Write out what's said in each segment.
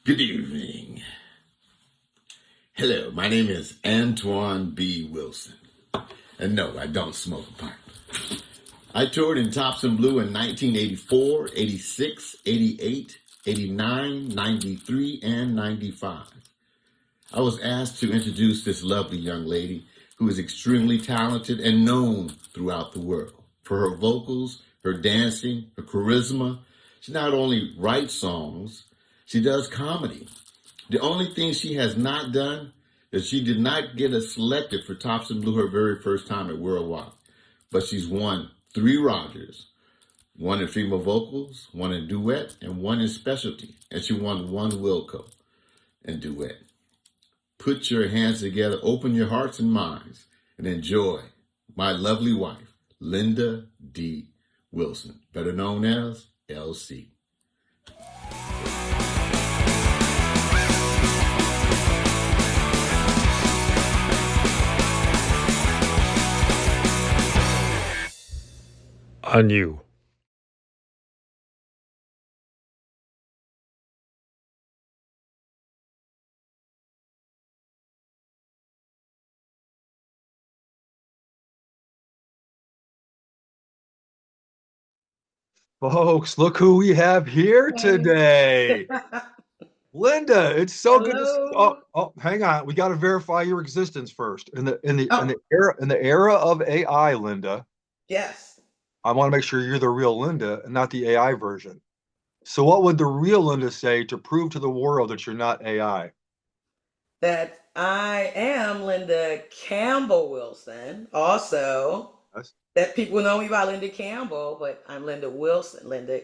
Good evening. Hello, my name is Antoine B. Wilson. And no, I don't smoke a pipe. I toured in Thompson Blue in 1984, 86, 88, 89, 93, and 95. I was asked to introduce this lovely young lady who is extremely talented and known throughout the world for her vocals, her dancing, her charisma. She not only writes songs, she does comedy. The only thing she has not done is she did not get us selected for Thompson Blue her very first time at Worldwide. But she's won 3 Rogers, one in female vocals, one in duet, and one in specialty. And she won 1 Wilco in duet. Put your hands together, open your hearts and minds, and enjoy my lovely wife, Linda D. Wilson, better known as LC. On you. Folks, look who we have here today. Linda, it's so good to see. Hello. Hang on. We got to verify your existence first. In the Oh, era of AI, Linda, yes. I want to make sure you're the real Linda and not the AI version. So what would the real Linda say to prove to the world that you're not AI? That I am Linda Campbell Wilson. Also, Yes. that people know me by Linda Campbell, but I'm Linda Wilson. Linda,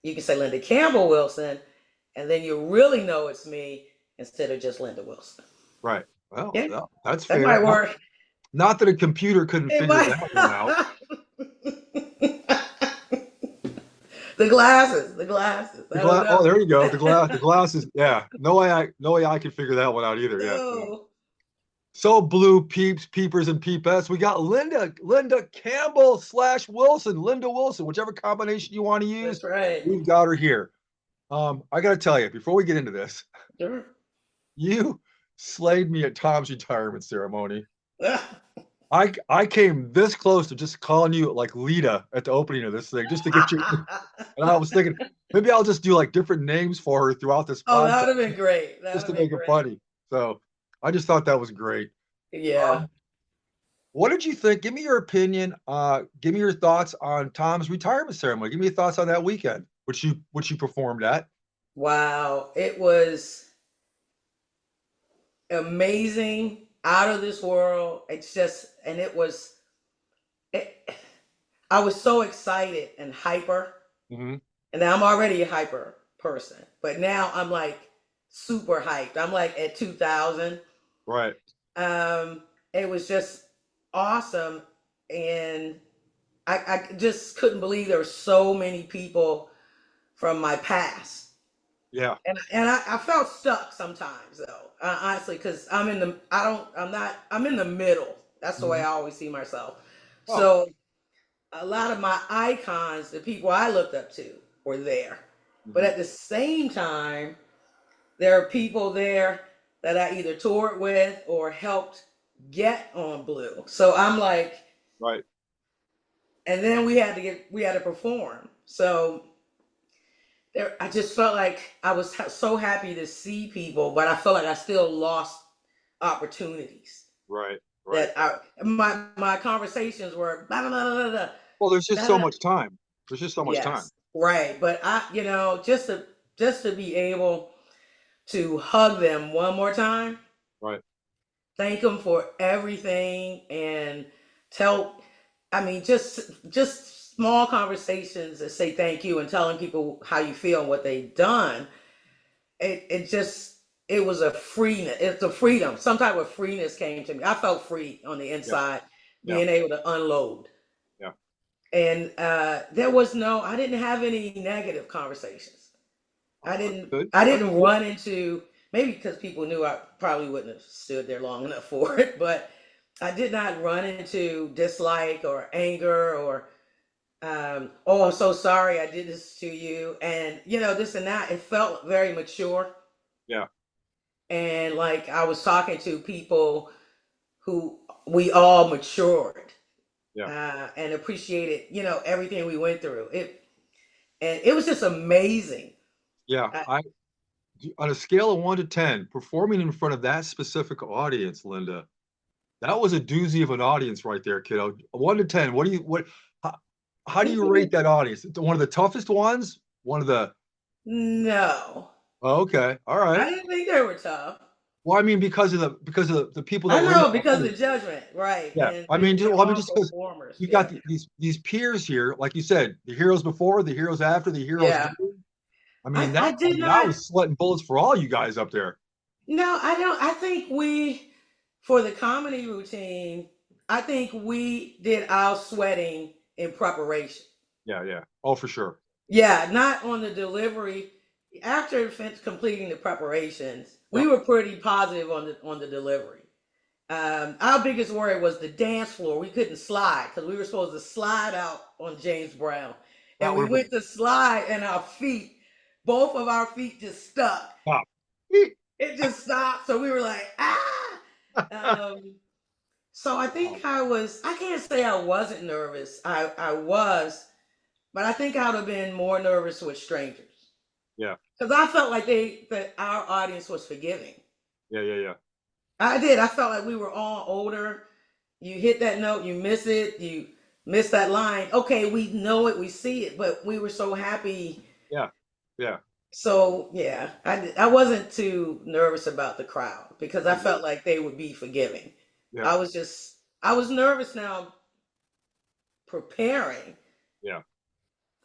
you can say Linda Campbell Wilson, and then you really know it's me instead of just Linda Wilson. Right. Well, Yeah, that's that fair. might work. Not that a computer couldn't It figure might. that one out. The glasses, the glasses. I don't know. Oh, there you go. The glasses. Yeah. No AI can figure that one out either. Yeah. Yeah. No. So blue peeps, peepers, and peepettes. We got Linda Campbell / Wilson, Linda Wilson, whichever combination you want to use. That's right. We've got her here. I gotta tell you, before we get into this, Sure. you slayed me at Tom's retirement ceremony. I came this close to just calling you like Lita at the opening of this thing, just to get you. And I was thinking maybe I'll just do like different names for her throughout this Oh, that podcast would have been great. That just would to have been make it great. funny. So I just thought that was great. Yeah. What did you think? Give me your opinion. Give me your thoughts on Tom's retirement ceremony. Give me your thoughts on that weekend, which you performed at. Wow. It was amazing, out of this world. It's just, and it, I was so excited and hyper. Mm-hmm. And I'm already a hyper person, but now I'm like super hyped. I'm like at 2000. Right. It was just awesome. And I just couldn't believe there were so many people from my past. Yeah. And I felt stuck sometimes though, honestly, because I'm in the middle. That's the way Mm-hmm. I always see myself. Oh. So a lot of my icons, the people I looked up to, were there. But Mm-hmm. at the same time, there are people there that I either toured with or helped get on Blue. So I'm like, Right. and then we had to perform. So there, I just felt like I was so happy to see people, but I felt like I still lost opportunities. Right. Right. That my conversations were blah, blah, blah, blah, blah, Well, there's just blah, so blah. much time. There's just so much time. Yes, right. But just to be able to hug them one more time, Right. thank them for everything, and tell, I mean, just small conversations that say thank you and telling people how you feel and what they've done. It was a freeness. It's a freedom. Some type of freeness came to me. I felt free on the Yeah. inside, Yeah. being able to unload. Yeah. And I didn't have any negative conversations. Oh, good. I didn't run into, maybe because people knew I probably wouldn't have stood there long enough for it, but I did not run into dislike or anger or, oh, I'm so sorry I did this to you. And, this and that. It felt very mature. Yeah. And like I was talking to people who we all matured Yeah. and appreciated, everything we went through. And it was just amazing. Yeah. Uh, On a scale of 1 to 10, performing in front of that specific audience, Linda, that was a doozy of an audience right there, kiddo. 1 to 10. How, how do you rate that audience? One of the toughest ones? One of the no, Oh, okay. All I right. didn't think they were tough. Well, I mean, because of the people that I were in the know because of the audience. judgment, right? Yeah. And I mean, they're well, I mean, all just because performers. you got Yeah, these peers here, like you said, the heroes before, the heroes after, the heroes yeah. during. I I, mean, I did I not. was sweating bullets for all you guys up there. No, I don't. I think for the comedy routine, I think we did our sweating in preparation. Yeah, yeah. Oh, for sure. Yeah, not on the delivery. After completing the preparations, we Yep. were pretty positive on the delivery. Our biggest worry was the dance floor. We couldn't slide because we were supposed to slide out on James Brown, That and would we have been went to slide, and both of our feet just stuck. top. It just stopped. So we were like, ah. Um, so I think I can't say I wasn't nervous. I was, but I think I would have been more nervous with strangers Yeah, because I felt like that our audience was forgiving. yeah, yeah, yeah. I did. I felt like we were all older. You hit that note, you miss it, you miss that line. Okay, we know it, we see it, but we were so happy. Yeah, yeah. So yeah, I wasn't too nervous about the crowd because I felt like they would be forgiving. Yeah, I was nervous now preparing yeah.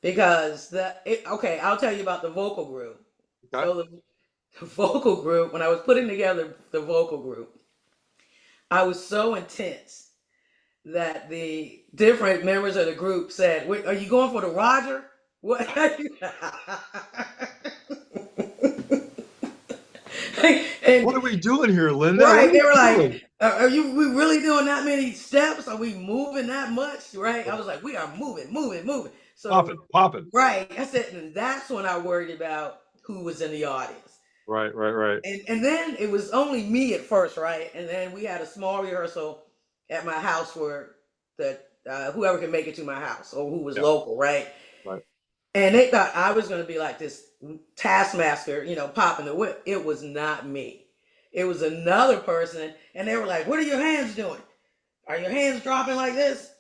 because okay, I'll tell you about the vocal group. Okay. So the vocal group, when I was putting together the vocal group, I was so intense that the different members of the group said, "Wait, are you going for the Roger? What?" and What are we doing here, Linda? What right, are they we were like, doing? "Are we really doing that many steps? Are we moving that much?" Right? I was like, "We are moving, moving, moving." Popping, So, popping. right, I said, and that's when I worried about who was in the audience. Right, right, right. And then it was only me at first, right? And then we had a small rehearsal at my house for the whoever could make it to my house or who was Yeah, local, right? right. And they thought I was going to be like this taskmaster, popping the whip. It was not me. It was another person, and they were like, "What are your hands doing? Are your hands dropping like this?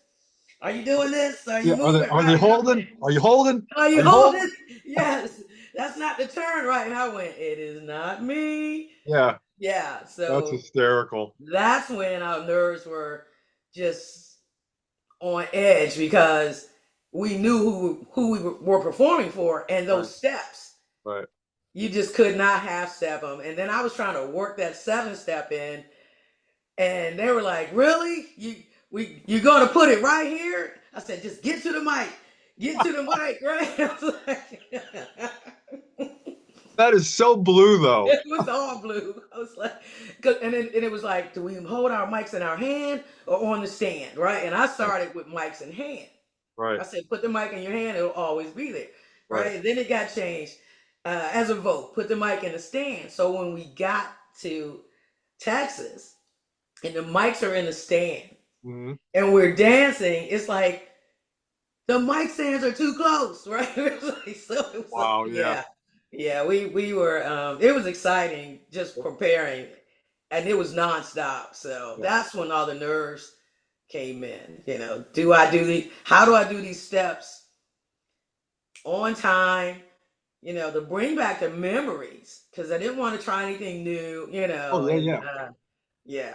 Are you doing this? Are you Yeah. Are they moving are they right? And I holding? went, Are you holding? "Are Are you you holding? holding? Yes, that's not the turn, right?" And I went, "It is not me." Yeah, Yeah, that's so hysterical. that's when our nerves were just on edge because we knew who we were performing for, and Right, those steps right. you just could not half step them. And then I was trying to work that 7 step in, and they were like, "Really? You're gonna put it right here?" I said, "Just get to the mic, get to the mic, right?" I was like, That is so blue, though. it was all blue. I was like, 'cause- and it was like, do we hold our mics in our hand or on the stand, right? And I Right, started with mics in hand. right, I said, put the mic in your hand; it'll always be there, right. right? Then it got changed as a vote. Put the mic in the stand. So when we got to Texas and the mics are in the stand Hmm. and we're dancing, it's like the mic stands are too close, right? So Wow. Yeah. yeah, yeah. We were. It was exciting just preparing, and it was nonstop. So Yeah. that's when all the nerves came in. Do I do the? How do I do these steps on time? To bring back the memories because I didn't want to try anything new. Oh yeah, And yeah. yeah.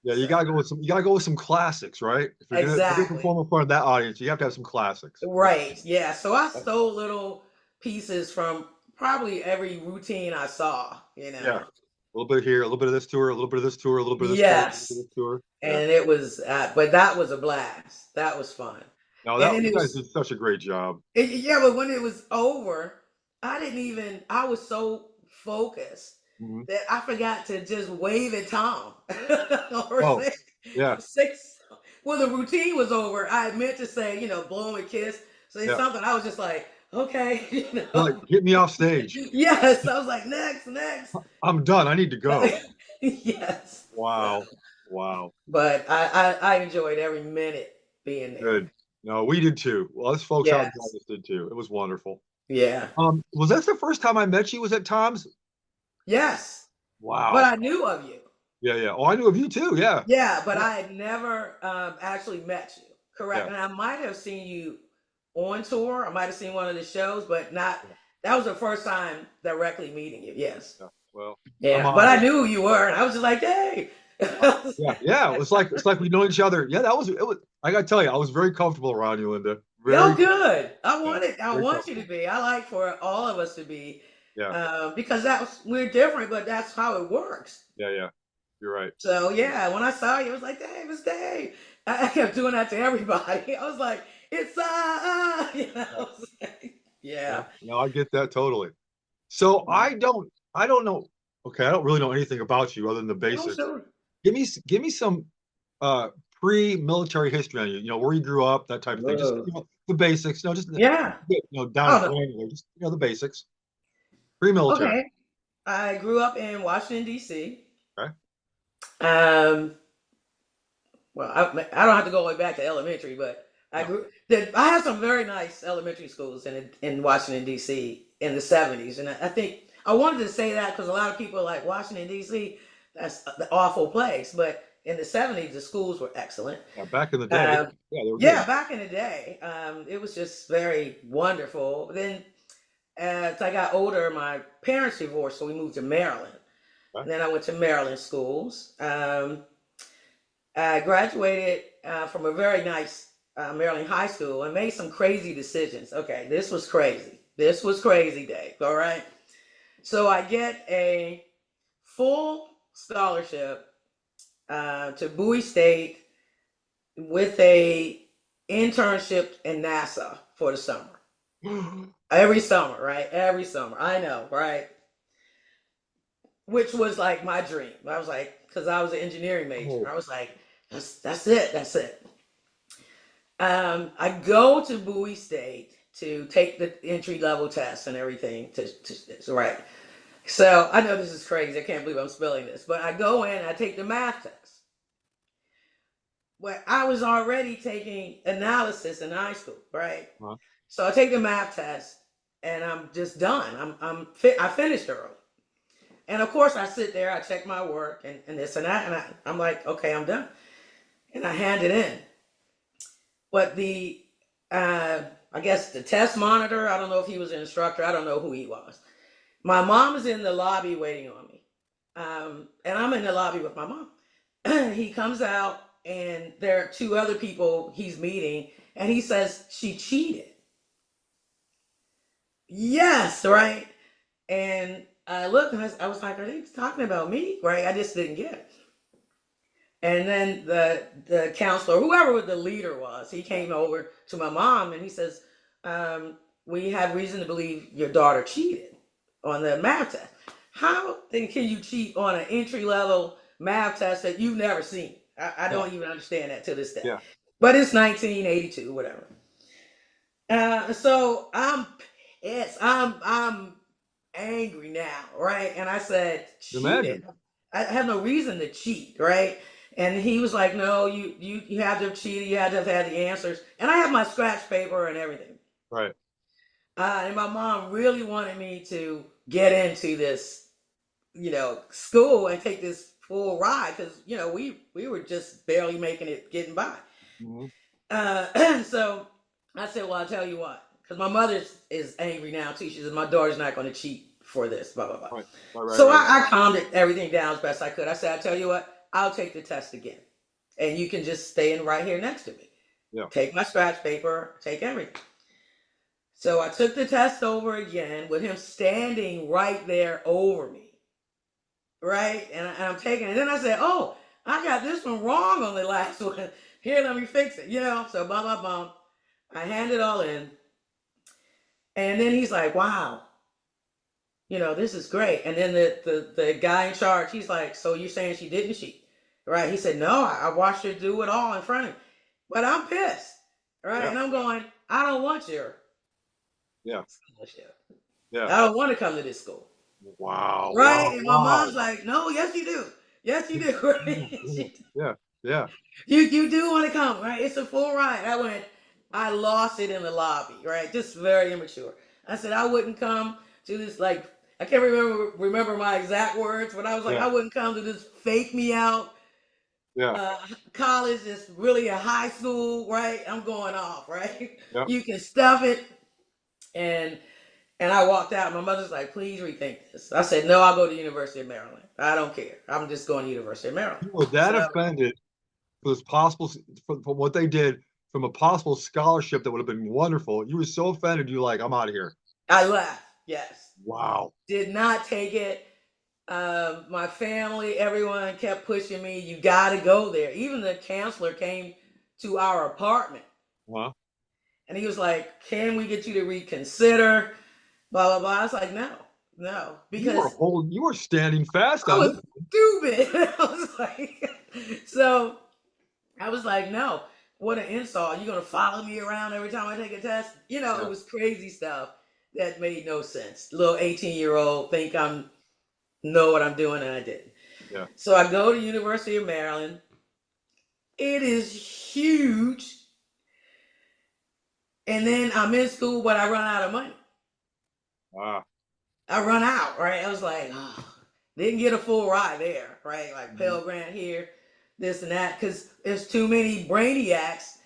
Yeah, you So gotta go with some. You gotta go with some classics, right? If you're gonna exactly. perform in front of that audience, you have to have some classics. Right. Yeah. So I stole little pieces from probably every routine I saw, Yeah, a little bit here, a little bit of this tour, a little bit of this tour, a little bit of this tour, a little bit of Yes. this tour. Yeah. And it was, but that was a blast. That was fun. No, And that then you it guys was, did such a great job. yeah, but when it was over, I was so focused Hmm. that I forgot to just wave at Tom or Oh, yeah, say, well, the routine was over. I meant to say, blow him a kiss, say yeah, something. I was just like, okay, They're like, get me off stage. Yes, I was like, next. I'm done. I need to go. Yes. Wow. Wow. But I enjoyed every minute being there. Good. No, we did too. Well, us folks out in Yes. Dallas did too. It was wonderful. Yeah. Was that the first time I met you? Was at Tom's? Yes. But Wow. I knew of you. Yeah, yeah. Oh, I knew of you too. Yeah. Yeah, but Yeah. I had never actually met you. Correct. Yeah. And I might have seen you on tour. I might have seen one of the shows, but not. That was the first time directly meeting you. Yes. Yeah. Well, I'm Yeah. But I honored. knew who you were, and I was just like, hey. Yeah, yeah. It's like we know each other. Yeah, that was it. Was I gotta tell you, I was very comfortable around you, Linda. Yo, Very, good. I yeah, I very want you to comfortable. be. I like for all of us to be, Yeah, because we're different, but that's how it works. yeah, yeah. You're right. So yeah, when I saw you, I was like, Dave, it's Dave. I kept doing that to everybody. I was like, it's Yeah, yeah. yeah. No, I get that totally. So I don't know. Okay, I don't really know anything about you other than the Oh, basics. sure. Give me some uh pre-military history on you. You know, where you grew up, that type of thing. Just the basics. No, just Yeah. down Oh at no. granular. Just the basics. Pre-military. Okay. I grew up in Washington D.C. Okay. Um, well, I don't have to go all the way back to elementary, but No. I had some very nice elementary schools in Washington D.C. in the '70s, and I think I wanted to say that because a lot of people are like Washington D.C. That's the awful place, but in the '70s the schools were excellent. Yeah, back in the day. Um, Yeah, they were yeah, good. back in the day, it was just very wonderful. Then as I got older, my parents divorced, so we moved to Maryland. Okay. And then I went to Maryland schools. I graduated from a very nice Maryland high school and made some crazy decisions. Okay, this was crazy. This was crazy, Dave. All right. So I get a full scholarship to Bowie State with a internship in NASA for the summer. Every summer, right? Every summer. I know, right? Which was like my dream. I was like, because I was an engineering major. Oh, I was like, that's it. That's it. I go to Bowie State to take the entry level test and everything. Right. So I know this is crazy. I can't believe I'm spelling this, but I go in. I take the math test. Well, I was already taking analysis in high school, right? huh. So I take the math test, and I'm just done. I finished early. And of course, I sit there, I check my work and this and that, and I'm like, okay, I'm done. And I hand it in. But I guess the test monitor, I don't know if he was an instructor, I don't know who he was. My mom is in the lobby waiting on me. And I'm in the lobby with my mom. He comes out, and there are two other people he's meeting, and he says, she cheated. Yes, right? And I looked and I was like, are they talking about me? Right? I just didn't get it. And then the counselor, whoever the leader was, he came over to my mom and he says, we have reason to believe your daughter cheated on the math test. How then can you cheat on an entry level math test that you've never seen? I Yeah, don't even understand that to this day. yeah. But it's 1982, whatever. So I'm pissed. I'm angry now, right? And I said, cheated. Imagine. I have no reason to cheat, right? And he was like, no, you have to have cheated. You have to have had the answers. And I have my scratch paper and everything. Right. And my mom really wanted me to get into this, school and take this full ride because, we were just barely making it, getting by. Hmm. So I said, well, I'll tell you what, because my mother is angry now too. She says, my daughter's not going to cheat for this, blah, blah, blah. Right. Right. So Right. I calmed everything down as best I could. I said, I'll tell you what, I'll take the test again. And you can just stay in right here next to me. Yeah. Take my scratch paper, take everything. So I took the test over again with him standing right there over me. Right? And I'm taking it. And then I said, oh, I got this one wrong on the last one. Here, let me fix it. So blah, blah, blah. I hand it all in. And then he's like, wow, this is great. And then the guy in charge, he's like, so you're saying she didn't cheat? Right? He said, no, I watched her do it all in front of me. But I'm pissed. Right? Yeah. And I'm going, I don't want Yeah. scholarship. Yeah. I don't want to come to this school. Wow. Right? Wow. And my Wow. mom's like, no, yes, you do. Yes, you do. Right? Yeah. Yeah. You do want to come, right? It's a full ride. I lost it in the lobby, right? Just very immature. I said I wouldn't come to this, like, I can't remember my exact words, but I was like, Yeah. I wouldn't come to this fake me out Yeah. college. It's really a high school, right? I'm going off, right? Yeah. You can stuff it, and I walked out. My mother's like, please rethink this. I said, no, I'll go to the University of Maryland. I don't care. I'm just going to University of Maryland. You were that So offended for this possible for what they did from a possible scholarship that would have been wonderful. You were so offended. You're like, I'm out of here. I left. Yes. Wow. Did not take it. My family, everyone kept pushing me. You got to go there. Even the counselor came to our apartment Huh? and he was like, can we get you to reconsider? Blah, blah, blah. I was like, no, because You were standing fast I on was this. stupid. I was like, so I was like, no, what an insult. You're going to follow me around every time I take a test? You know, Yeah. it was crazy stuff that made no sense. Little 18-year-old think I'm know what I'm doing, and I didn't. Yeah. So I go to University of Maryland. It is huge. And then I'm in school, but I run out of money. Ah. I run out, right? I was like, oh, didn't get a full ride there, right? Like Mhm. Pell Grant here, this and that, because there's too many brainiacs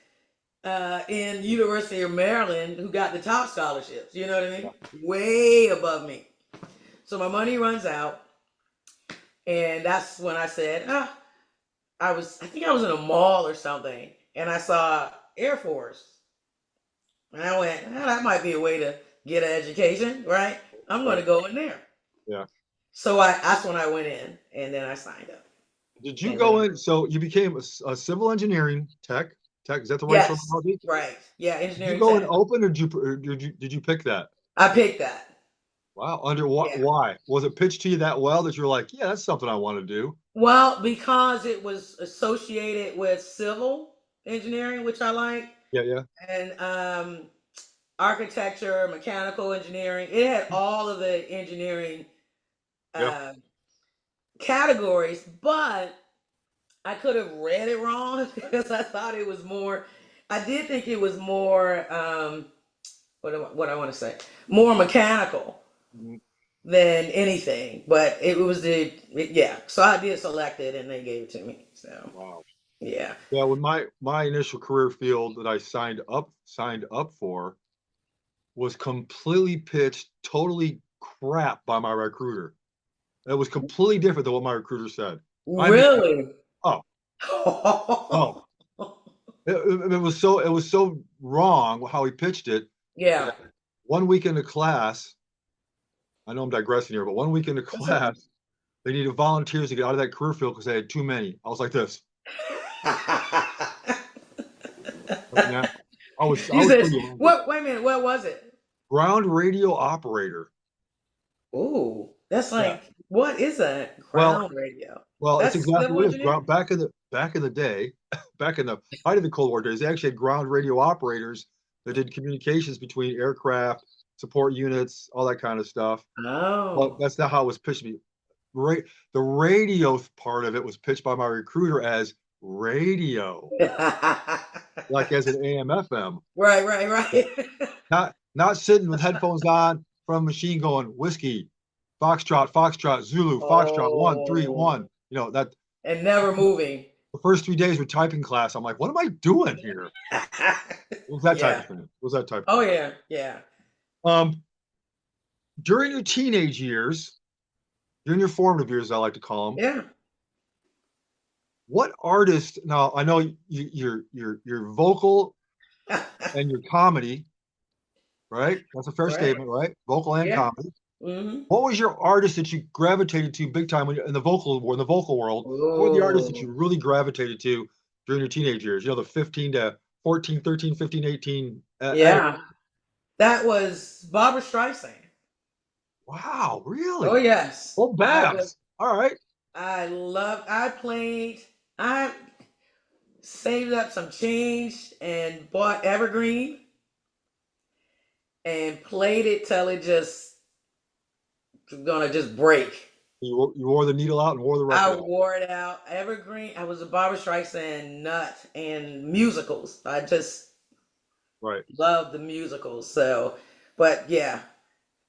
in University of Maryland who got the top scholarships. You know what I mean? Way above me. So my money runs out, and that's when I said, I think I was in a mall or something, and I saw Air Force, and I went, that might be a way to get an education, right? I'm going to Right. go in there. Yeah. So that's when I went in, and then I signed up. Did you And go then, in? So you became a civil engineering tech. Tech, is that the right yes, terminology? right, yeah, Did you engineering go in tech. open, or did you pick that? I picked that. Wow. Under what? Yeah. Why was it pitched to you that well that you're like, yeah, that's something I want to do? Well, because it was associated with civil engineering, which I like, Yeah. Yeah. and architecture, mechanical engineering. It had all of the engineering Yeah. uh, categories, but I could have read it wrong because I thought it was more. I did think it was more. What I want to say, more mechanical Mhm. than anything, but it was yeah. So I did select it, and they gave it to me. So Wow. yeah. Yeah. When my initial career field that I signed up for was completely pitched totally crap by my recruiter. It was completely different than what my recruiter said. I mean, Really? oh, oh, it was so wrong how he pitched it Yeah. that one week into class, I know I'm digressing here, but one week into That's okay. class, they needed volunteers to get out of that career field because they had too many. I was like this. Like, nah, I You was said pretty angry. what? Wait a minute. What was it? Ground radio operator. Ooh, that's Yeah. like what is that? Well, Ground radio. it's That's exactly civil what it is. engineering. Back in the day, back in the height of the Cold War days, they actually had ground radio operators that did communications between aircraft, support units, all that kind of stuff. But Oh. that's not how it was pitched to me. The radio part of it was pitched by my recruiter as radio, like as an AM FM. Right, right, Yeah. right. Not sitting with headphones on from a machine going whiskey, foxtrot, foxtrot, Zulu, foxtrot, one, three, Oh, one. You know, that and never moving. the first 3 days were typing class. I'm like, what am I doing here? It was that type Yeah. of thing. It was that type of Oh thing. yeah, yeah, Um, during your teenage years, during your formative years, I like to call them, yeah. what artist? Now I know your vocal and your comedy, right? That's a fair Right. statement, right? Vocal and Yeah. comedy. Mm-hmm. What was your artist that you gravitated to big time when in the vocal world? What were the artists that you Oh, really gravitated to during your teenage years? You know, the 15 to 14, 13, 15, 18. yeah. That was Barbara Streisand. Wow, Oh really? yes, Well, I was. Babs. All right. I loved. I played. I saved up some change and bought Evergreen, and played it till it just was gonna just break. You wore the needle out and wore the I record out. wore it out. Evergreen. I was a Barbra Streisand nut and musicals. I just Right. loved the musicals. So, but yeah,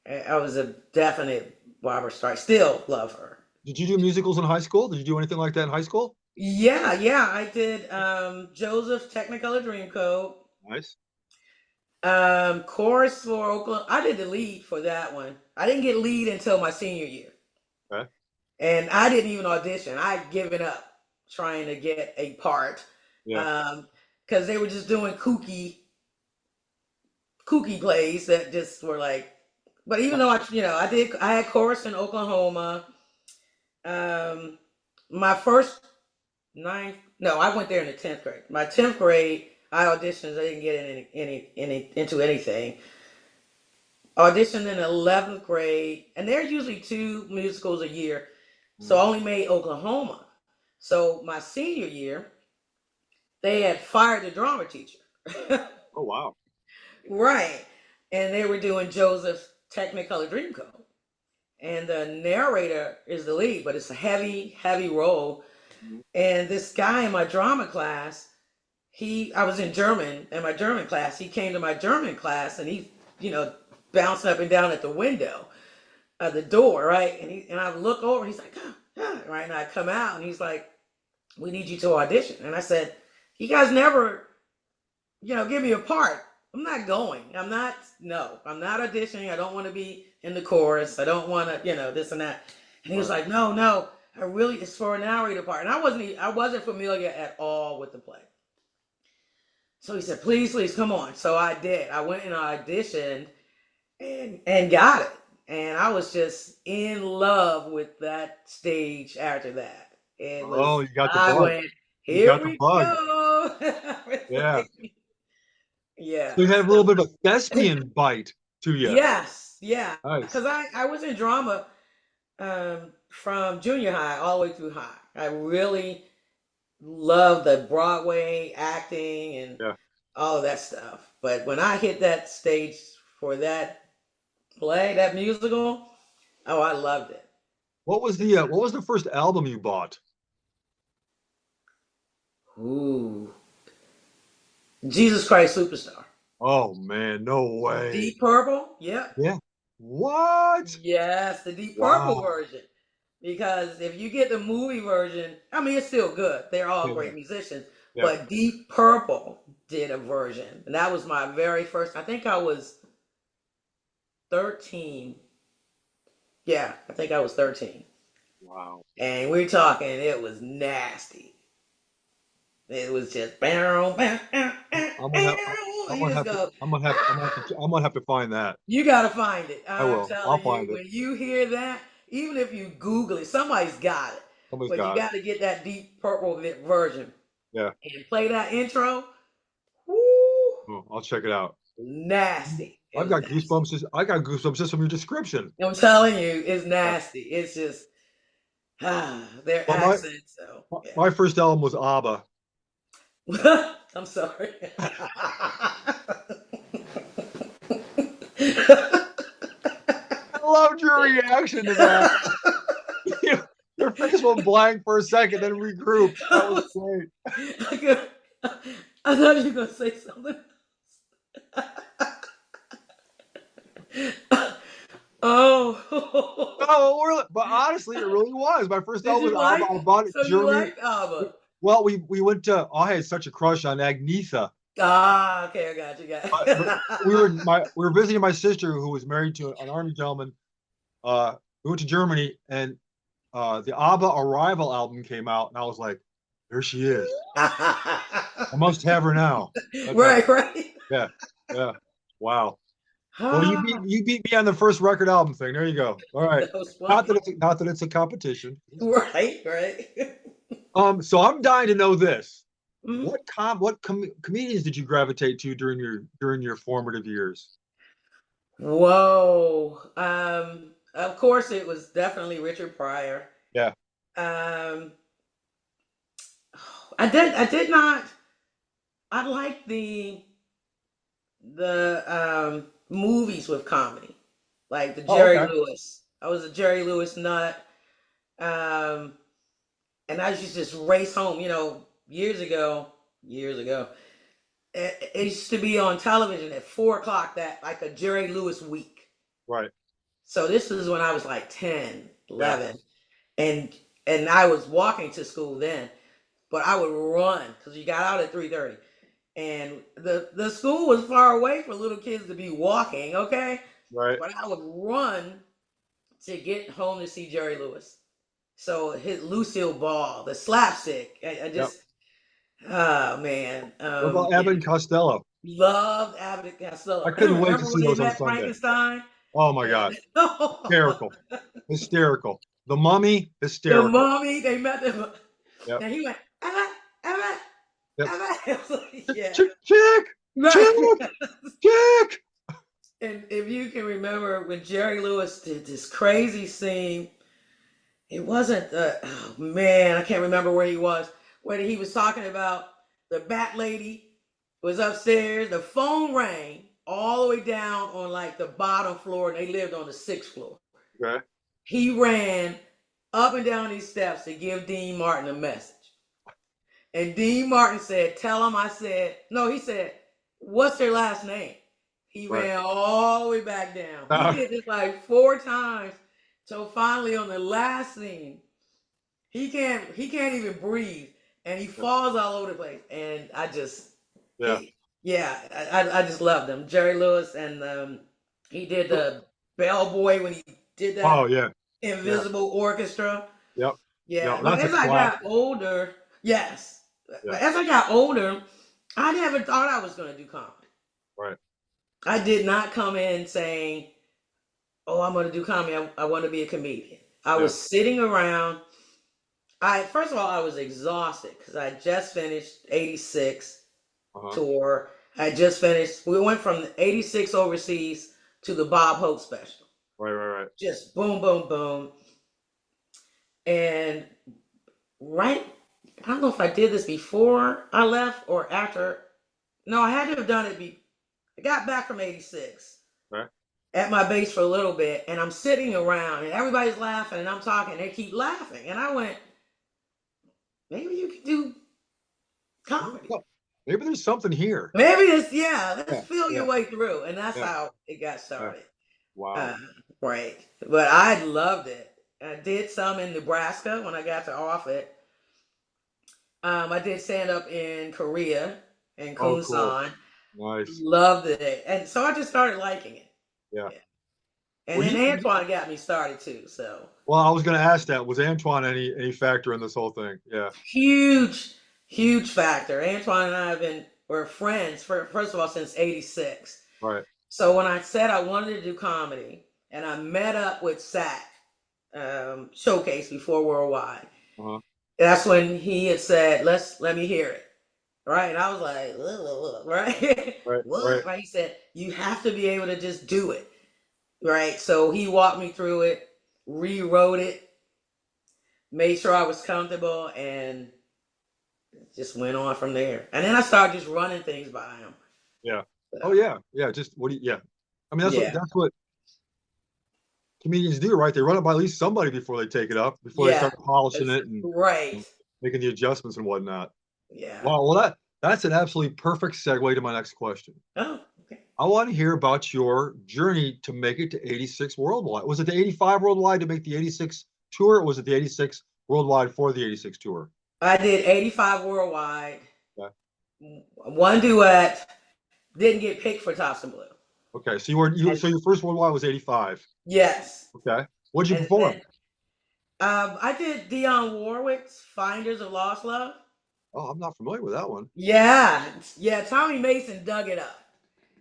I was a definite Barbra Streisand. Still love her. Did you do musicals in high school? Did you do anything like that in high school? Yeah, yeah. I did Joseph's Technicolor Dreamcoat. Nice. Chorus for Oklahoma. I did the lead for that one. I didn't get lead until my senior year. Okay. And I didn't even audition. I'd given up trying to get a part. Yeah. Because they were just doing kooky plays that just were like, but even though I had chorus in Oklahoma. My first ninth, no, I went there in the 10th grade. My 10th grade, I auditioned. I didn't get into anything. Auditioned in 11th grade, and there's usually 2 musicals a year, so I only made Oklahoma. So my senior year, they had fired the drama teacher. Oh wow. Right. And they were doing Joseph's Technicolor Dreamcoat. And the narrator is the lead, but it's a heavy, heavy role. Mhm. And this guy in my drama class, I was in German in my German class. He came to my German class and he, bouncing up and down at the window, the door, right? And I look over, he's like, right? And I come out and he's like, we need you to audition. And I said, you guys never, give me a part. I'm not going. I'm not auditioning. I don't want to be in the chorus. I don't want to, this and that. And he was like, no, it's for an narrator part. And I wasn't familiar at all with the play. So he said, please, come on. So I did. I went and auditioned and got it. And I was just in love with that stage after that. You got the I bug. went, You here got the we bug. go. Yeah. Yeah. So you have a little bit of a thespian bite to you. Yes, yeah. Nice. Because I was in drama from junior high all the way through high. I really loved the Broadway acting and Yeah. all of that stuff. But when I hit that stage for that play, that musical, oh, I loved it. What was the first album you bought? Ooh, Jesus Christ Superstar. Oh man, no way. Deep Purple, yep. Yeah. What? Yes, the Deep Purple Wow. version. Because if you get the movie version, I mean, it's still good. They're all Yeah. great musicians. Yeah. But Deep Purple did a version. And that was my very first. I think I was 13. Yeah, I think I was 13. Wow. And we're talking, it was nasty. It was just I'm gonna have to find that. You gotta find it. I I'm will. I'll telling you, find it. when you hear that, even if you Google it, somebody's got it. Somebody's But you got it. got to get that Deep Purple version. Yeah. And play that intro. Woo! Oh, I'll check it out. Nasty. I've got goosebumps. I got goosebumps just from your description. I'm telling you, it's nasty. It's just their accents. So My first album was ABBA. I'm sorry. I loved your reaction to that. Your face went blank for a second, then regrouped. That was great. I thought you were gonna say something else. No, but honestly, it really was. My first album was ABBA. I bought it in Germany. You liked ABBA? Well, we went to. I had such a crush on Agnetha. Okay, I got you. We were visiting my sister who was married to an army gentleman. We went to Germany, and the ABBA Arrival album came out, and I was like, "There she is. I must have her now." Right. Yeah. Wow. Well, you beat me on the first record album thing. There you go. All right. Not that it's a competition. Right. So I'm dying to know this. Mm-hmm. What comedians did you gravitate to during your formative years? Whoa. Of course, it was definitely Richard Pryor. Yeah. I did not. I liked the movies with comedy, like the Oh, Jerry okay. Lewis. I was a Jerry Lewis nut. Um, and I used to just race home, years ago. It used to be on television at 4 o'clock, that like a Jerry Lewis week. Right. So this was when I was like 10, Yeah. 11, and I was walking to school then, but I would run because you got out at 3:30, and the school was far away for little kids to be walking. Okay, Right. but I would run to get home to see Jerry Lewis. So his Lucille Ball, the slapstick, I Yep. just, oh man, What about yeah. Abbott and Costello? Loved Abbott and I Costello. couldn't wait to Remember when see they those on met Sunday. Frankenstein? Oh my And God. Hysterical. Hysterical. The Mummy, the hysterical. mommy, they met them. Yep. And he went, Emma, Emma, Yep. Emma. I was like, yeah. Chick, chick, Right. chick, chick. And if you can remember when Jerry Lewis did this crazy scene, it wasn't oh man, I can't remember where he was, where he was talking about the bat lady was upstairs, the phone rang all the way down on like the bottom floor, and they lived on the 6th floor. Okay. He ran up and down these steps to give Dean Martin a message. And Dean Martin said, tell him I said, no, he said, what's their last name? He Right. ran all the way back down. He did this like 4 times. So finally on the last scene, he can't even breathe. And he falls all over the place. And I just, Yeah. I just loved him. Jerry Lewis, and he did the bellboy when he did Oh that yeah. invisible orchestra. Yep. Yeah, Yep. but That's a as I classic. got older, yes, Yeah. but as I got older, I never thought I was going to do comedy. Right. I did not come in saying, "Oh, I'm going to do comedy. I want to be a comedian." I Yeah. was sitting around. First of all, I was exhausted because I just finished '86 Uh-huh. tour. I just finished. We went from '86 overseas to the Bob Hope special. Right. Just boom, boom, boom, and right. I don't know if I did this before I left or after. No, I had to have done it. I got back from '86 Right. at my base for a little bit, and I'm sitting around, and everybody's laughing, and I'm talking. And they keep laughing, and I went, maybe you can do comedy. Well, maybe there's something here. Maybe it's let's Yeah. feel your Yeah. way through, and that's Yeah. how it got Yeah. started. Wow. Right, but I loved it. I did some in Nebraska when I got to Offutt. I did stand up in Korea and Oh, cool. Kunsan. Nice. Loved it, and so I just started liking it. Yeah. And Well, then Antoine got me started too. So well, I was going to ask that. Was Antoine any factor in this whole thing? Yeah. huge, huge factor. Antoine and I were friends first of all since '86. Right. So when I said I wanted to do comedy, and I met up with SAC Showcase before Worldwide, Uh-huh. that's when he had said, let me hear it. Right. And I was like, ugh, right? Right. What? Right. Right. He said, you have to be able to just do it. Right. So he walked me through it, rewrote it, made sure I was comfortable, and just went on from there. And then I started just running things by him. Yeah. So, Oh yeah. Yeah. Just what do you? Yeah. I mean, that's what comedians do, right? They run it by at least somebody before they take it up, before they start polishing it and right. making the adjustments and whatnot. Yeah. Wow. Well, that's an absolutely perfect segue to my next question. Oh, okay. I want to hear about your journey to make it to 86 worldwide. Was it the 85 worldwide to make the 86 tour, or was it the 86 worldwide for the 86 tour? I did 85 worldwide. Okay. One duet. Didn't get picked for Thompson Blue. Okay, so so your first worldwide was 85. Yes. Okay. What did you perform? I did Dionne Warwick's "Finders of Lost Love." Oh, I'm not familiar with that one. Yeah. Tommy Mason dug it up.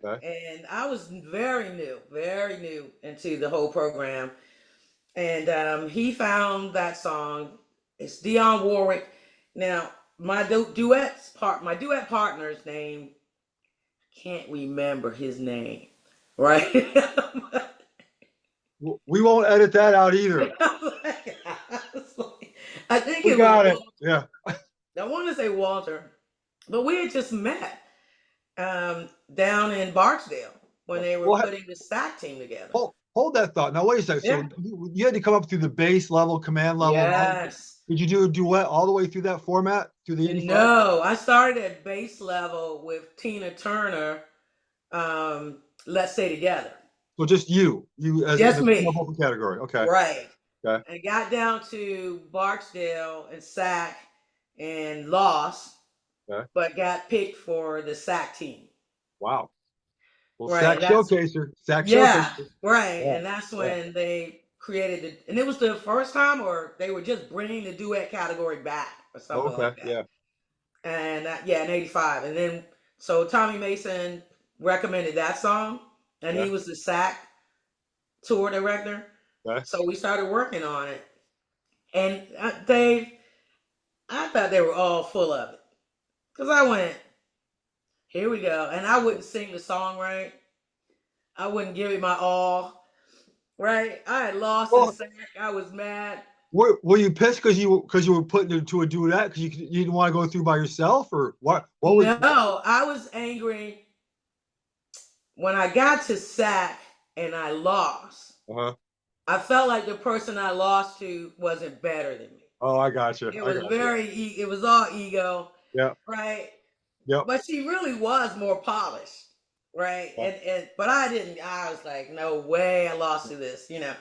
Okay. And I was very new into the whole program. And he found that song. It's Dionne Warwick. Now, my duet partner's name, can't remember his name, right? We won't edit that out either. I think we got it. Yeah. I want to say Walter, but we had just met down in Barksdale when they were putting the SAC team together. Hold that thought. Now, wait a second. Yeah. So you had to come up through the base level, command level. Yes. Did you do a duet all the way through that format, through the 85? No, I started at base level with Tina Turner, Let's Stay Together. So just you as Just in me. the vocal category. Okay. Right. Okay. And got down to Barksdale and SAC and lost, but got picked for the SAC team. Wow. Well, Right. SAC showcaser. SAC Yeah. showcaser. Right. Yeah. And that's when they created it. And it was the first time, or they were just bringing the duet category back or something like that. Yeah. And in 85. And then, so Tommy Mason recommended that song, and he was the SAC tour director. Okay. So we started working on it. And I thought they were all full of it. Because I went, here we go. And I wouldn't sing the song right. I wouldn't give it my all. Right? I had lost in SAC. I was mad. Were you pissed because you were put into a duet because you didn't want to go through by yourself, or what? No, I was angry when I got to SAC and I lost. I felt like the person I lost to wasn't better than me. Oh, I got you. It was it was all ego. Yeah. Right. Yeah. But she really was more polished. Right. Yeah. But I was like, no way I lost to this, Yeah.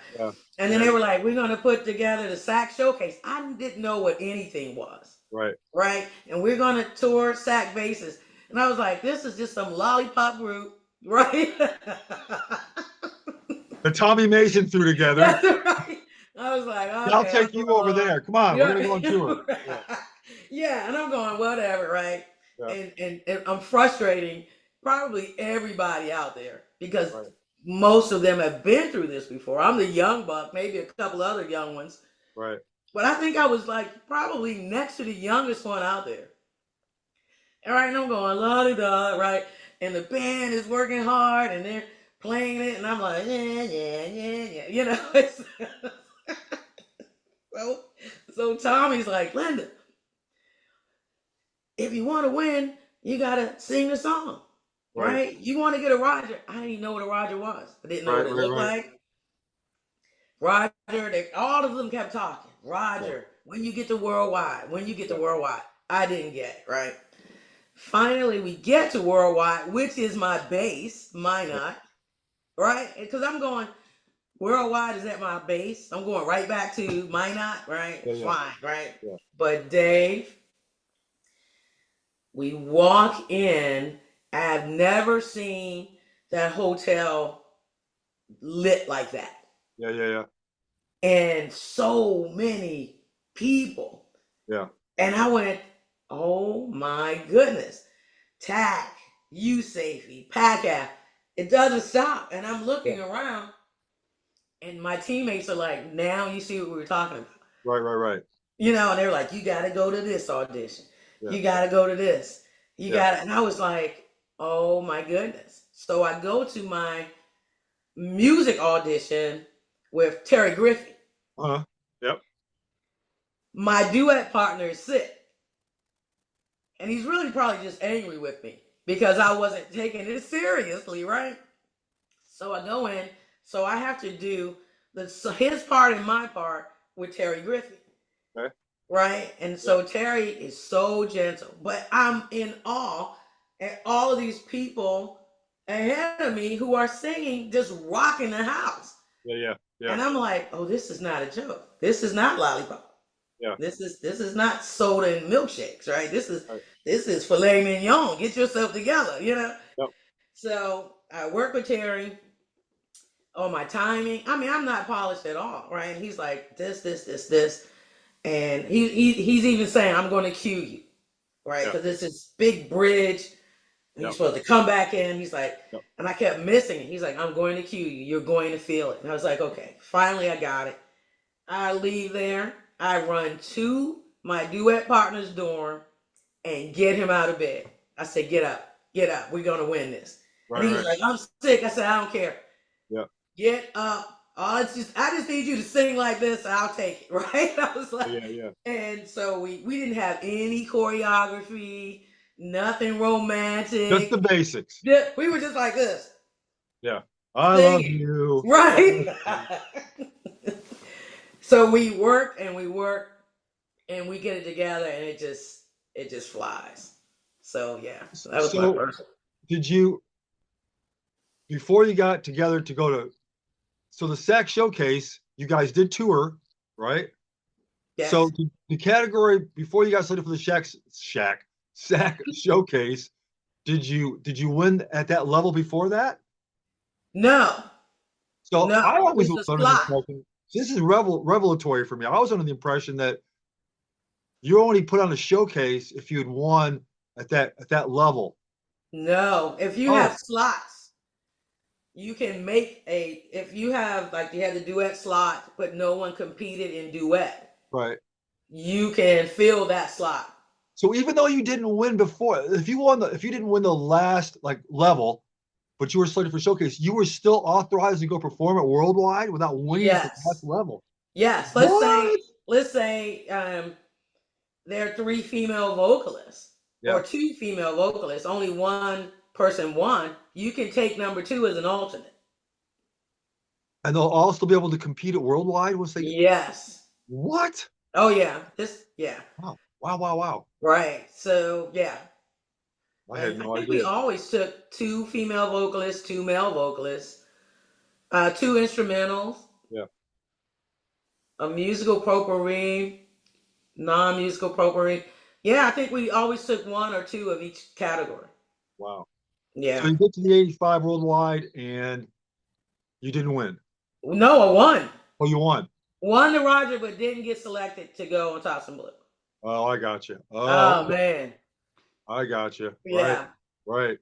And then they were like, we're going to put together the SAC showcase. I didn't know what anything was. Right. Right. And we're going to tour SAC bases. And I was like, this is just some lollipop group. Right. The Tommy Mason threw together. That's right. I was like, okay, I'll take you over there. Come on, we're gonna go on tour. Yeah, and I'm going, whatever, right? Yeah. And I'm frustrating probably everybody out there because most of them have been through this before. I'm the young buck, maybe a couple other young ones. Right. But I think I was like probably next to the youngest one out there. All right, and I'm going, la-di-da, right? And the band is working hard and they're playing it, and I'm like, yeah. So Tommy's like, Linda, if you want to win, you got to sing the song, right? You want to get a Roger. I didn't even know what a Roger was. I didn't know what it looked like. Roger, all of them kept talking. Roger, when you get to worldwide, I didn't get it, right? Finally, we get to worldwide, which is my base, Minot, right? Because I'm going, worldwide is at my base. I'm going right back to Minot, right? Fine, right? Yeah. But Dave, we walk in. I've never seen that hotel lit like that. Yeah. And so many people. Yeah. And I went, oh my goodness. TAC, USAFE, PACAF. It doesn't stop. And I'm looking around. And my teammates are like, now you see what we were talking about. Right. And they were like, you got to go to this audition. Yeah. You got to go to this. You got to. And I was like, oh my goodness. So I go to my music audition with Terry Griffin. Yep. My duet partner is sick. And he's really probably just angry with me because I wasn't taking it seriously, right? So I go in. So I have to do his part and my part with Terry Griffin. Okay. Right? And so Terry is so gentle. But I'm in awe at all of these people ahead of me who are singing, just rocking the house. Yeah. And I'm like, oh, this is not a joke. This is not lollipop. Yeah. This is not soda and milkshakes, right? This is filet mignon. Get yourself together, Yep. So I work with Terry. Oh, my timing. I mean, I'm not polished at all, right? And he's like, this. And he's even saying, I'm going to cue you, right? Because this is big bridge. And he's supposed to come back in. He's like, and I kept missing it. He's like, I'm going to cue you. You're going to feel it. And I was like, okay, finally I got it. I leave there. I run to my duet partner's dorm and get him out of bed. I said, get up. We're going to win this. And he was like, I'm sick. I said, I don't care. Yeah. Get up. I just need you to sing like this. I'll take it. Right. I was like, yeah. And so we didn't have any choreography, nothing romantic. Just the basics. We were just like this. Yeah. I love singing. you. Right. So we work and we work and we get it together and it just flies. So yeah, that was my So first. did you, before you got together to go to, so the SAC showcase, you guys did tour, right? So Yes. the category before you got selected for the SAC showcase, did you win at that level before that? No. So No. I always It's was a under the slot. impression, this is revelatory for me. I was under the impression that you only put on a showcase if you had won at that level. No. If you Oh, have slots, you can make a if you have like you had the duet slot, but no one competed in duet, right. you can fill that slot. So even though you didn't win before, if you didn't win the last like level, but you were selected for showcase, you were still authorized to go perform it worldwide without winning at the last Yes. level. Yes. What? Let's say there are three female vocalists Yeah. or two female vocalists, only one person won, you can take number two as an alternate. And they'll all still be able to compete at worldwide once they get. Yes. What? Oh yeah. Yeah. Wow. Wow. Wow. Wow. Right. So yeah. I had And I no think we idea. always took two female vocalists, two male vocalists, two instrumentals, Yeah. a musical potpourri, non-musical potpourri. Yeah, I think we always took one or two of each category. Wow. So Yeah. you get to the 85 worldwide and you didn't win. No, I won. Oh, you won. Won the Roger, but didn't get selected to go on Tops and Blue. Oh, I got you. Oh, Oh man. I got you. Right. Yeah. Right.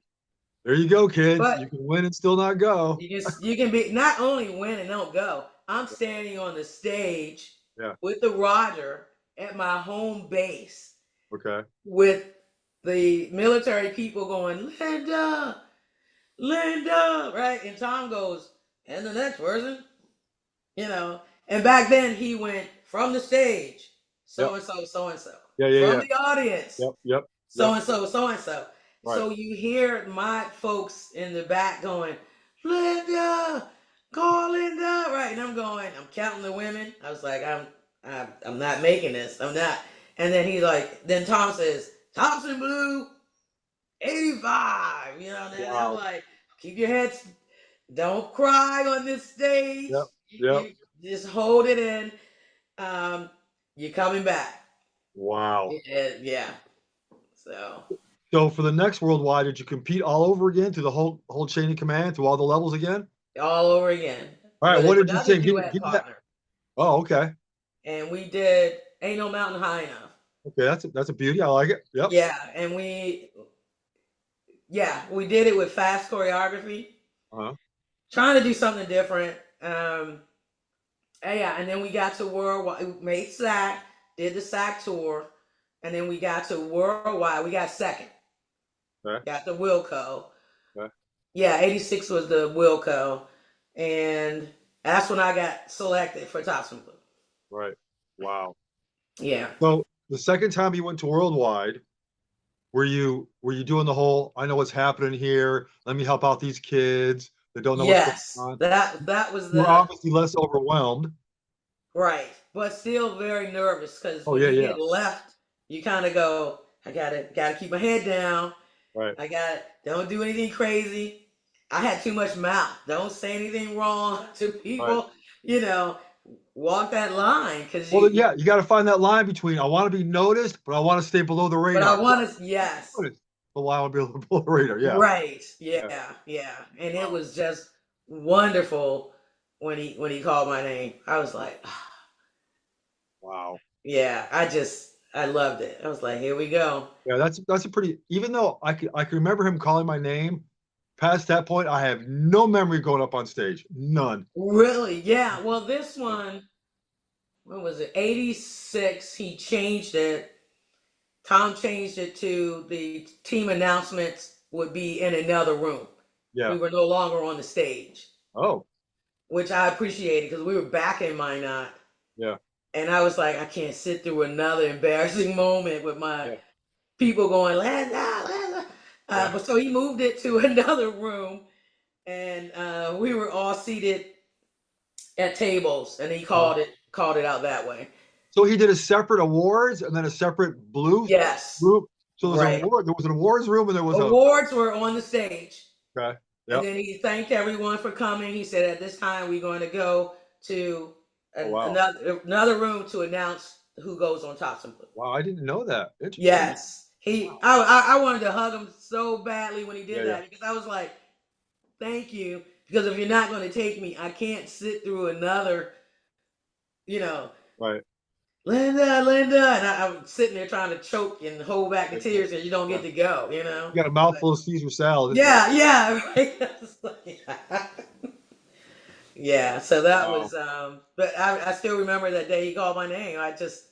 There you go, kids. But You can win and still not go. you can be not only win and don't go. I'm standing on the stage Yeah. with the Roger at my home base Okay. with the military people going, Linda, Linda, right? And Tom goes, and the next person, you know. And back then he went from the stage, Yep. so and so, so and so. Yeah. Yeah. From Yeah. the audience, Yep. Yep. so Yep. and so, so and so. Right. So you hear my folks in the back going, Linda, call Linda, right? And I'm counting the women. I was like, I'm not making this. I'm not. And then Tom says, Thompson Blue, 85. And I'm Wow. like, keep your heads, don't cry on this stage. Yep. Yep. You just hold it in. You're coming back. Wow. Yeah. So. So for the next worldwide, did you compete all over again through the whole chain of command, through all the levels again? All over again. All right. With What did you another sing? duet Give me that. partner. Oh, okay. And we did Ain't No Mountain High Enough. Okay, that's a beauty. I like it. Yep. Yeah, and we did it with fast choreography. Uh-huh. Trying to do something different. And then we got to worldwide. We made SAC, did the SAC tour, and then we got to worldwide. We got second. Okay. Got the Wilco. Okay. Yeah, 86 was the Wilco. And that's when I got selected for Tops and Blue. Right. Wow. Yeah. So the second time you went to worldwide, were you doing the whole, I know what's happening here, let me help out these kids that don't know what's going on? That was You're obviously less overwhelmed. right, but still very nervous because Oh, when yeah, you yeah. get left, you kind of go, I gotta keep my head down. Right. Don't do anything crazy. I had too much mouth. Don't say anything wrong to people. Right. Walk that line because Well, yeah, you got to find that line between I want to be noticed, but I want to stay below the radar. But I want to, yes. But I want to be below the radar, yeah. Right. Yeah. And it was just wonderful when he called my name. I was like, wow. Yeah, I loved it. I was like, here we go. Yeah, that's a pretty, even though I can remember him calling my name, past that point, I have no memory going up on stage. None. Really? Yeah. Well, this one, when was it? 86, he changed it. Tom changed it to the team announcements would be in another room. Yeah. We were no longer on the stage. Oh. Which I appreciated because we were back in Minot. Yeah. And I was like, I can't sit through another embarrassing moment with my people going, Linda. But so he moved it to another room. and we were all seated at tables, and he Uh, called it out that way. so he did a separate awards and then a separate blue Yes, group. So right. there was an awards room and there was Awards were on the stage. Okay. And Yep. then he thanked everyone for coming. He said, at this time, we're going to go to wow. another room to announce who goes on Tops and Blue. Wow, I didn't know that. Interesting. Yes. Wow. I wanted to hug him so badly when he did Yeah, that, because I was like, thank you. Because if you're not going to take me, I can't sit through another, Right. Linda, and I'm sitting there trying to choke and hold back the tears, and you don't get to go, You got a mouthful of Caesar salad. Yeah, right. Yeah, so that Wow. was, but I still remember that day he called my name. I just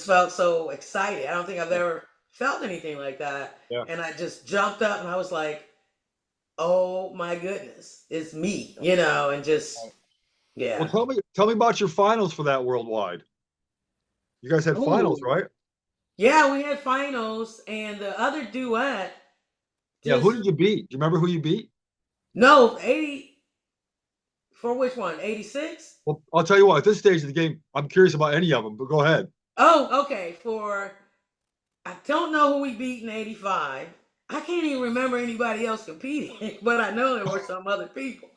felt so excited. I don't think I've ever felt anything like that. Yeah. And I just jumped up and I was like, oh my goodness, it's me, and just, yeah. Well, tell me about your finals for that worldwide. You guys had finals, Ooh. right? Yeah, we had finals, and the other duet. Yeah, who did you beat? Do you remember who you beat? No, 80. For which one? 86? Well, I'll tell you what, at this stage of the game, I'm curious about any of them, but go ahead. Oh, okay. I don't know who we beat in 85. I can't even remember anybody else competing, but I know there were some other people.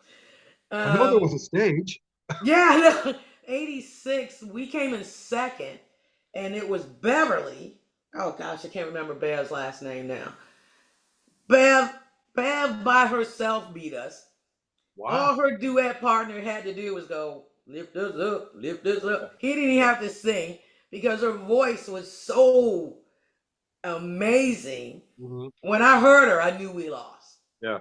I know there was a stage. Yeah, no, 86, we came in second, and it was Beverly. Oh gosh, I can't remember Bev's last name now. Bev by herself beat us. Wow. All her duet partner had to do was go, lift us up, lift us up. He didn't even have to sing because her voice was so amazing. Mm-hmm. When I heard her, I knew we lost. Yeah.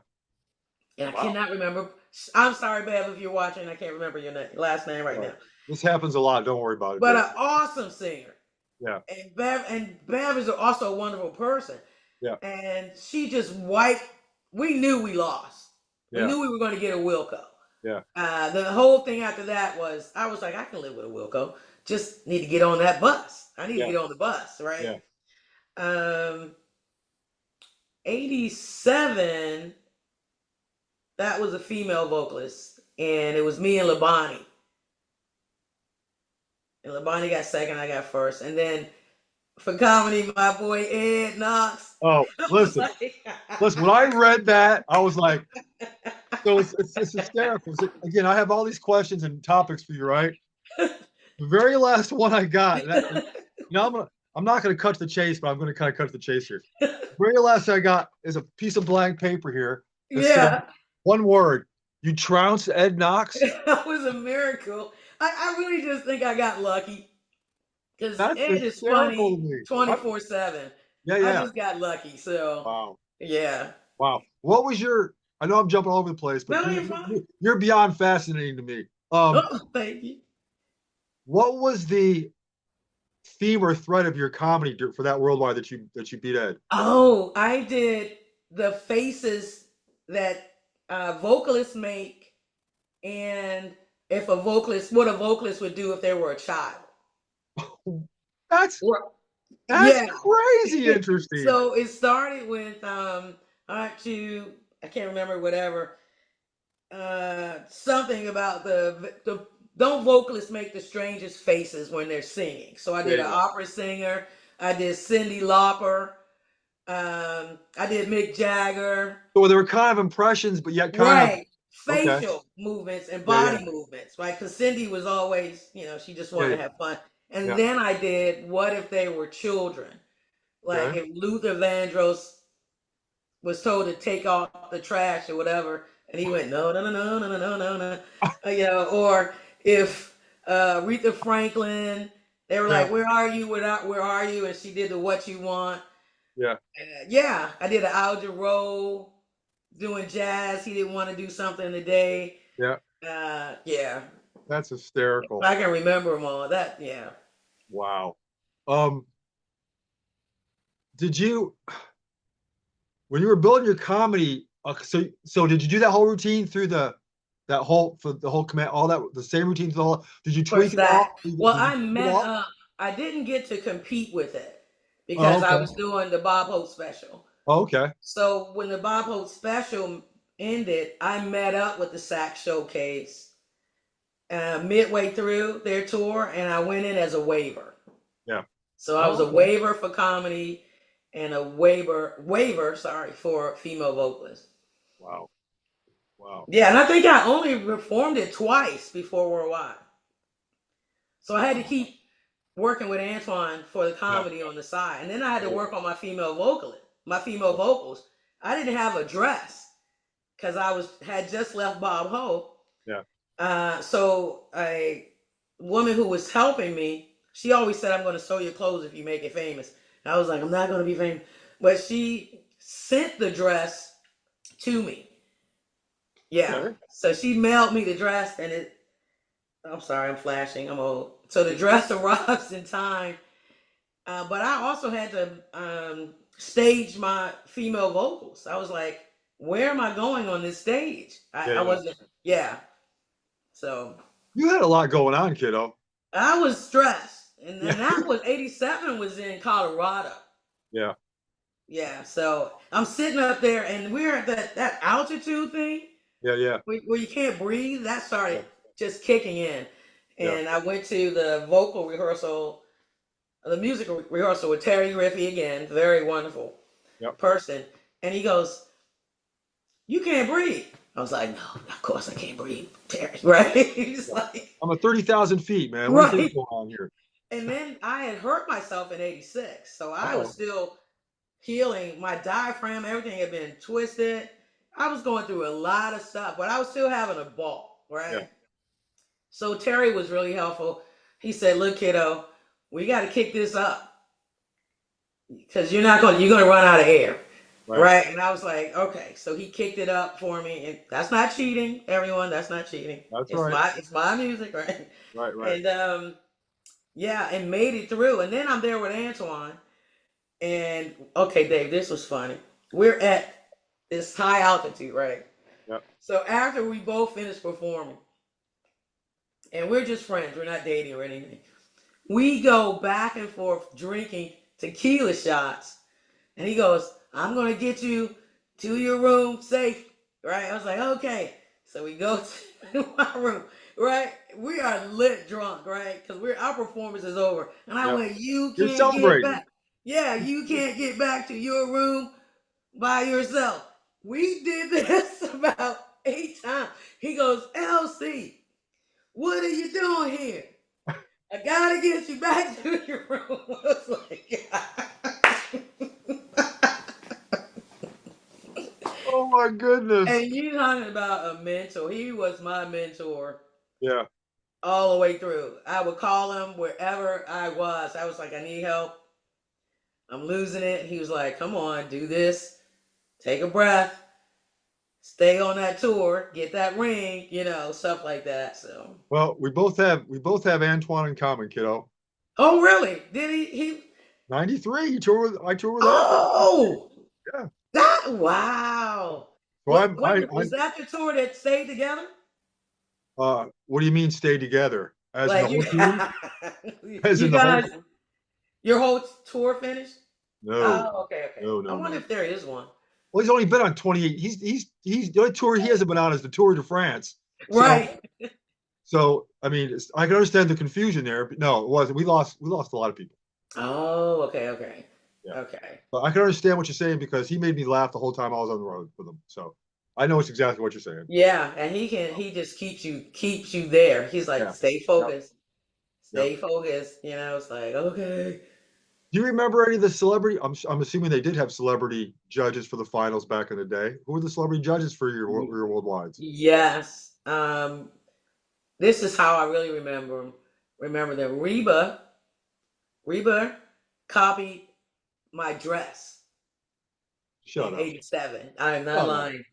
And I cannot remember. I'm sorry, Bev, if you're watching. I can't remember your last name right now. This happens a lot. Don't worry about it. But an awesome singer. Yeah. And Bev is also a wonderful person. Yeah. And she just wiped. We knew we lost. We knew we were going to get a Wilco. Yeah. The whole thing after that was, I was like, I can live with a Wilco. Just need to get on that bus. I need to get on the bus, right? Yeah. 87, that was a female vocalist, and it was me and Labani. And Labani got second, I got first. And then for comedy, my boy Ed Knox. Oh, listen. Listen, when I read that, I was like, so it's hysterical. Again, I have all these questions and topics for you, right? The very last one I got, I'm not going to cut to the chase, but I'm going to kind of cut to the chase here. The very last I got is a piece of blank paper here. Yeah. One word. You trounced Ed Knox? That was a miracle. I really just think I got lucky. Because Ed is funny 24/7. Yeah. I just got lucky. So, wow. Yeah. Wow. What was I know I'm jumping all over the place, but you're beyond fascinating to me. Thank you. What was the theme or thread of your comedy for that worldwide that you beat Ed? Oh, I did the faces that vocalists make, and what a vocalist would do if they were a child. That's crazy interesting. So it started with aren't you? I can't remember whatever. Something about the don't vocalists make the strangest faces when they're singing? So I did an opera singer. I did Cyndi Lauper. I did Mick Jagger. So there were kind of impressions, but yet kind of facial movements and body movements, right? Because Cyndi was always, she just wanted to have fun. And then I did What If They Were Children? Like if Luther Vandross was told to take off the trash or whatever, and he went, no, or if Aretha Franklin, they were like, where are you? Where are you? And she did the What You Want. Yeah. I did an Al Jarreau doing jazz. He didn't want to do something today. Yeah. That's hysterical. I can remember them all. Wow. Did you, when you were building your comedy, so did you do that whole routine through the whole command, all that, the same routine through the whole, did you tweak it all? Well, I didn't get to compete with it because I was doing the Bob Hope special. Oh, okay. So when the Bob Hope special ended, I met up with the Sax Showcase midway through their tour, and I went in as a waiver. Yeah. So I was a waiver for comedy and a waiver, sorry, for female vocalists. Wow. Wow. Yeah, and I think I only performed it twice before Worldwide. So I had to keep working with Antoine for the comedy on the side. And then I had to work on my female vocals. I didn't have a dress because had just left Bob Hope. Yeah. So a woman who was helping me, she always said, "I'm going to sew your clothes if you make it famous." And I was like, "I'm not going to be famous." But she sent the dress to me. Yeah. Okay. So she mailed me the dress, and I'm sorry, I'm flashing. I'm old. So the dress arrives in time. But I also had to stage my female vocals. I was like, where am I going on this stage? I wasn't, yeah. So you had a lot going on, kiddo. I was stressed. And then that was 87 was in Colorado. Yeah. Yeah. So I'm sitting up there and we're at that altitude thing. Yeah. Where you can't breathe. That started just kicking in. And I went to the vocal rehearsal, the music rehearsal with Terry Griffey again, very wonderful person. And he goes, "You can't breathe." I was like, "No, of course I can't breathe, Terry." Right? He's like, I'm at 30,000 feet, man. Right. What is going on here? And then I had hurt myself in 86. So I was still healing. My diaphragm, everything had been twisted. I was going through a lot of stuff, but I was still having a ball, right? Yeah. So Terry was really helpful. He said, "Look, kiddo, we got to kick this up because you're gonna run out of air." Right. And I was like, okay. So he kicked it up for me. And that's not cheating, everyone. That's not cheating. That's It's my music, right? Right. And and made it through. And then I'm there with Antoine. And okay, Dave, this was funny. We're at this high altitude, right? Yep. So after we both finished performing, and we're just friends, we're not dating or anything. We go back and forth drinking tequila shots. And he goes, "I'm going to get you to your room safe." Right? I was like, okay. So we go to my room, right? We are lit drunk, right? Because our performance is over. And I went, "You You're can't celebrating. get back. Yeah, you can't get back to your room by yourself." We did this about 8 times. He goes, "LC, what are you doing here? I gotta get you back to your room." I was like, Oh my goodness. and you talking about a mentor. He was my mentor. Yeah. All the way through. I would call him wherever I was. I was like, "I need help. I'm losing it." He was like, "Come on, do this. Take a breath. Stay on that tour. Get that ring," stuff like that. So. Well, we both have Antoine in common, kiddo. Oh, really? Did he? 93. I tour with Oh. Yeah. Wow. So was that the tour that stayed together? What do you mean stay together? As Like in the whole team? As you in the guys, whole your whole tour finished? No. Oh, okay. No. I wonder if there is one. Well, he's only been on 28. He's the only tour he hasn't been on is the Tour de France. Right. So I mean, I can understand the confusion there, but no, it wasn't. We lost a lot of people. Oh, okay. Yeah. Okay. But I can understand what you're saying because he made me laugh the whole time I was on the road with him. So I know it's exactly what you're saying. Yeah, and he just keeps you there. He's like, "Stay focused. Stay focused." It's like, okay. Do you remember any of the celebrity? I'm assuming they did have celebrity judges for the finals back in the day. Who were the celebrity judges for your worldwides? Yes. This is how I really remember them. Reba copied my dress in 87. I am not lying.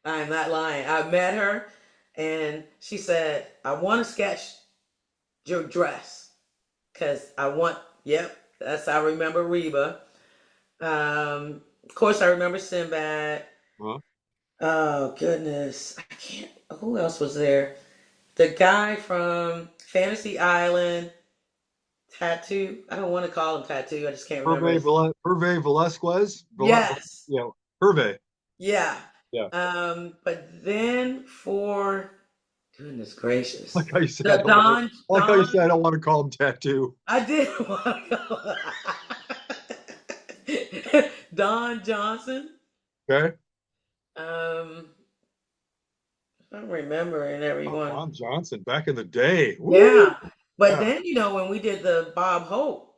I am not lying. I met her and she said, "I want to sketch your dress." Because that's how I remember Reba. Of course, I remember Sinbad. Huh? Oh, goodness. I can't. Who else was there? The guy from Fantasy Island, Tattoo. I don't want to call him Tattoo. I just can't remember. Hervé Velasquez. Yes. Hervé. Yeah. Yeah. But then for goodness gracious, Like how you said, the Don, like how you said, I don't want to call him tattoo. I did want to go. Don Johnson. Okay. Um, I'm remembering Oh, everyone. Don Johnson back in the day. Woo! Yeah, but Yeah. then when we did the Bob Hope,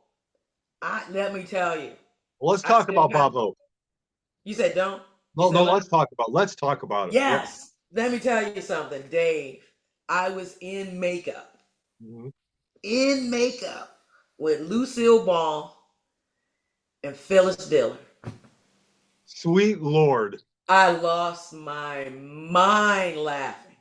let me tell you, Well, let's I talk still about got. Bob Hope. You said don't. You No, said no, what? let's talk about it. Yeah. Yes. Let me tell you something, Dave. I was in makeup, Mhm. with Lucille Ball and Phyllis Diller. Sweet Lord. I lost my mind laughing.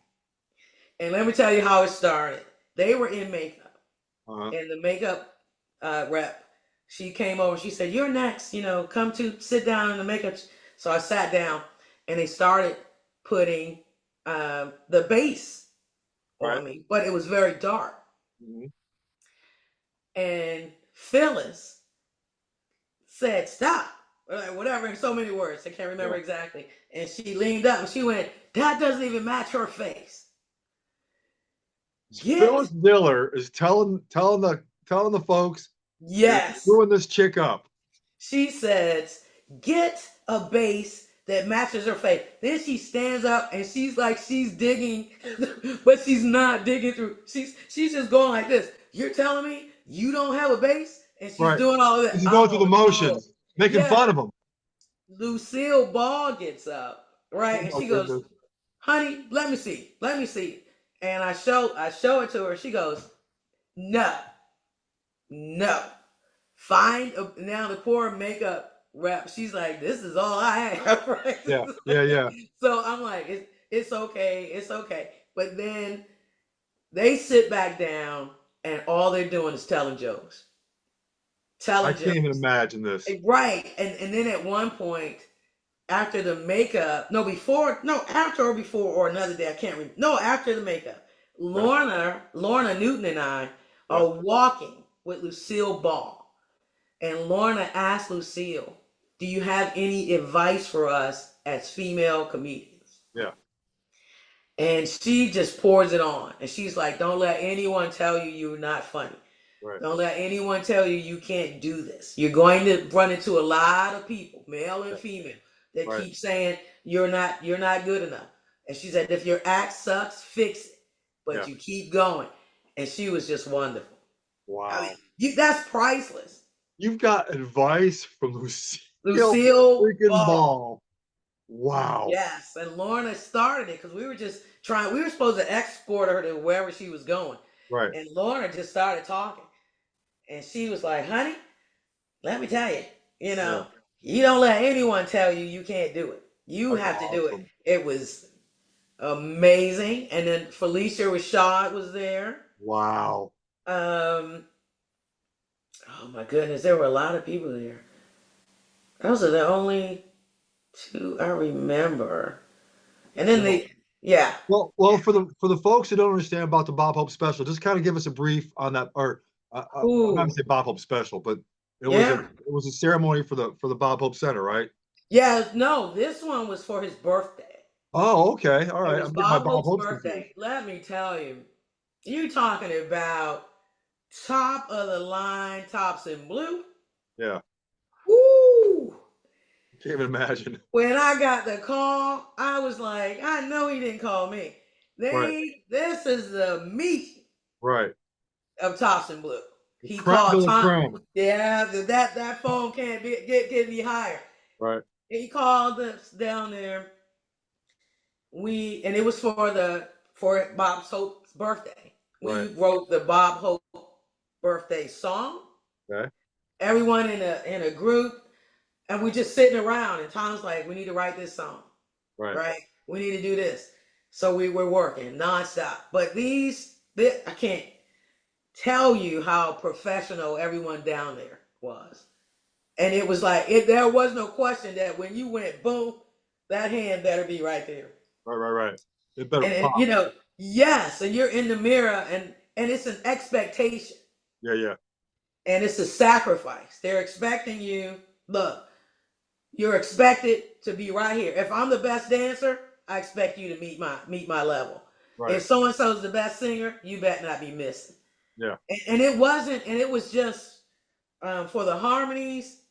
And let me tell you how it started. They were in makeup, Uh-huh. and the makeup rep, she came over. She said, "You're next. Come to sit down in the makeup." So I sat down, and they started putting the base Right. on me, but it was very dark. Mhm. And Phyllis said, "Stop," or like whatever, in so many words. I can't remember Yeah. exactly. And she leaned up and she went, "That doesn't even match her face. Get." Phyllis Diller is telling the folks you're Yes. screwing this chick up. She says, "Get a base that matches her face." Then she stands up and she's like she's digging, but she's not digging through. She's just going like this. "You're telling me you don't have a base?" And she's Right. doing all of that. She's going through the Oh no. motions, making Yeah. fun of him. Lucille Ball gets up, Oh right? And my she goes, goodness. "Honey, let me see. Let me see." And I show it to her. She goes, "No, no." Now the poor makeup rep, she's like, "This is all I have," right? Yeah, yeah, yeah. So I'm like, it's okay, it's okay. But then they sit back down and all they're doing is telling jokes. I Telling can't even jokes. imagine this. Right. And then at one point, after the makeup, after or before or another day, I can't remember. No, after the makeup, Yeah, Lorna Newton and I yeah, are walking with Lucille Ball. And Lorna asked Lucille, "Do you have any advice for us as female comedians?" yeah. And she just pours it on. And she's like, "Don't let anyone tell you you're not funny. Right, Don't let anyone tell you you can't do this. You're going to run into a lot of people, male and yeah, female, that right. keep saying you're not good enough." And she said, "If your act sucks, fix it. Yeah. But you keep going." And she was just wonderful. I mean, Wow. that's priceless. You've got advice from Lucille Lucille freaking Ball. Ball. Wow. Yes, and Lorna started it because we were just trying. We were supposed to escort her to wherever she was going, Right. and Lorna just started talking, and she was like, "Honey, let me tell you, you Yeah. know, you don't let anyone tell you you can't do it. You That's have to do it." awesome. It was amazing, and then Felicia Rashad was there. Wow. Um, oh my goodness, there were a lot of people there. Those are the only two I remember, and then Well, yeah. well, for the folks who don't understand about the Bob Hope special, just kind of give us a brief on that. Or I'm not gonna Ooh, say Bob Hope special, but yeah. it was a ceremony for the Bob Hope Center, right? Yeah, no, this one was for his birthday. Oh, okay. All It right. was I'm getting my Bob Bob Hope's Hopes confused. birthday. Let me tell you, you talking about top of the line tops in blue. Yeah. Woo! Can't even imagine. When I got the call, I was like, I know he didn't call me. Right. This is the meat Right. of tops in blue. The He creme de called la Tom. creme. Yeah, that phone can't get any higher. Right. He called us down there. And it was for Bob Hope's birthday. We Right. wrote the Bob Hope birthday song. Okay. Everyone in a group, and we just sitting around. And Tom's like, "We need to write this song, Right. right? We need to do this." So we were working nonstop. But I can't tell you how professional everyone down there was. And it was like there was no question that when you went boom, that hand better be right there. Right. Right. Right. It better And pop. yes, and you're in the mirror, and it's an expectation, Yeah. Yeah. and it's a sacrifice. They're expecting you. Look, you're expected to be right here. If I'm the best dancer, I expect you to meet my level. Right. If so and so is the best singer, you better not be missing. Yeah. And it wasn't, and it was just for the harmonies.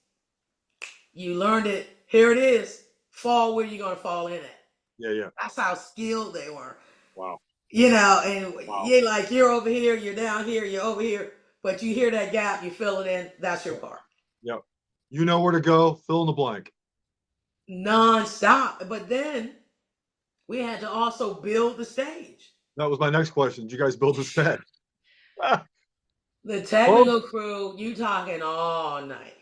You learned it. Here it is. Fall where you're gonna fall in at. Yeah. Yeah. That's how skilled they were. Wow. You know, and Wow. you're like, you're over here, you're down here, you're over here, but you hear that gap, you fill it in. That's your part. Yep. You know where to go. Fill in the blank. Non-stop. But then we had to also build the stage. That was my next question. Did you guys build the set? The technical crew, you talking all night.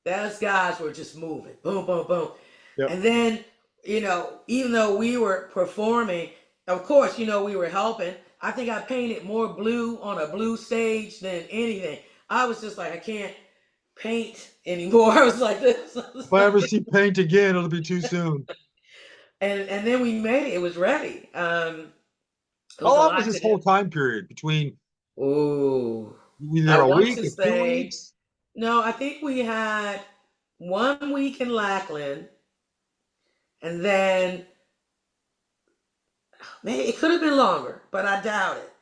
Those guys were just moving. Boom, boom, boom. Yep. And then, even though we were performing, of course, we were helping. I think I painted more blue on a blue stage than anything. I was just like, I can't paint anymore. I was like this. If I ever see paint again, it'll be too soon. And then we made it. It was ready. How long was this whole time period between? Ooh. Were you there a week or 2 weeks? No, I think we had 1 week in Lackland, and then maybe it could have been longer, but I doubt it.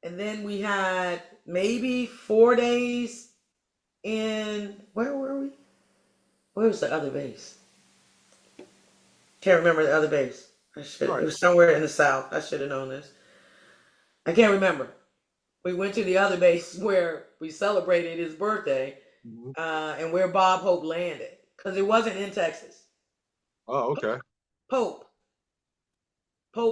And then we had maybe 4 days in, where were we? Where was the other base? Can't remember the other base. It was somewhere in the South. I should have known this. I can't remember. We went to the other base where we celebrated his birthday, and where Bob Hope landed, because it wasn't in Texas. Oh, okay. Pope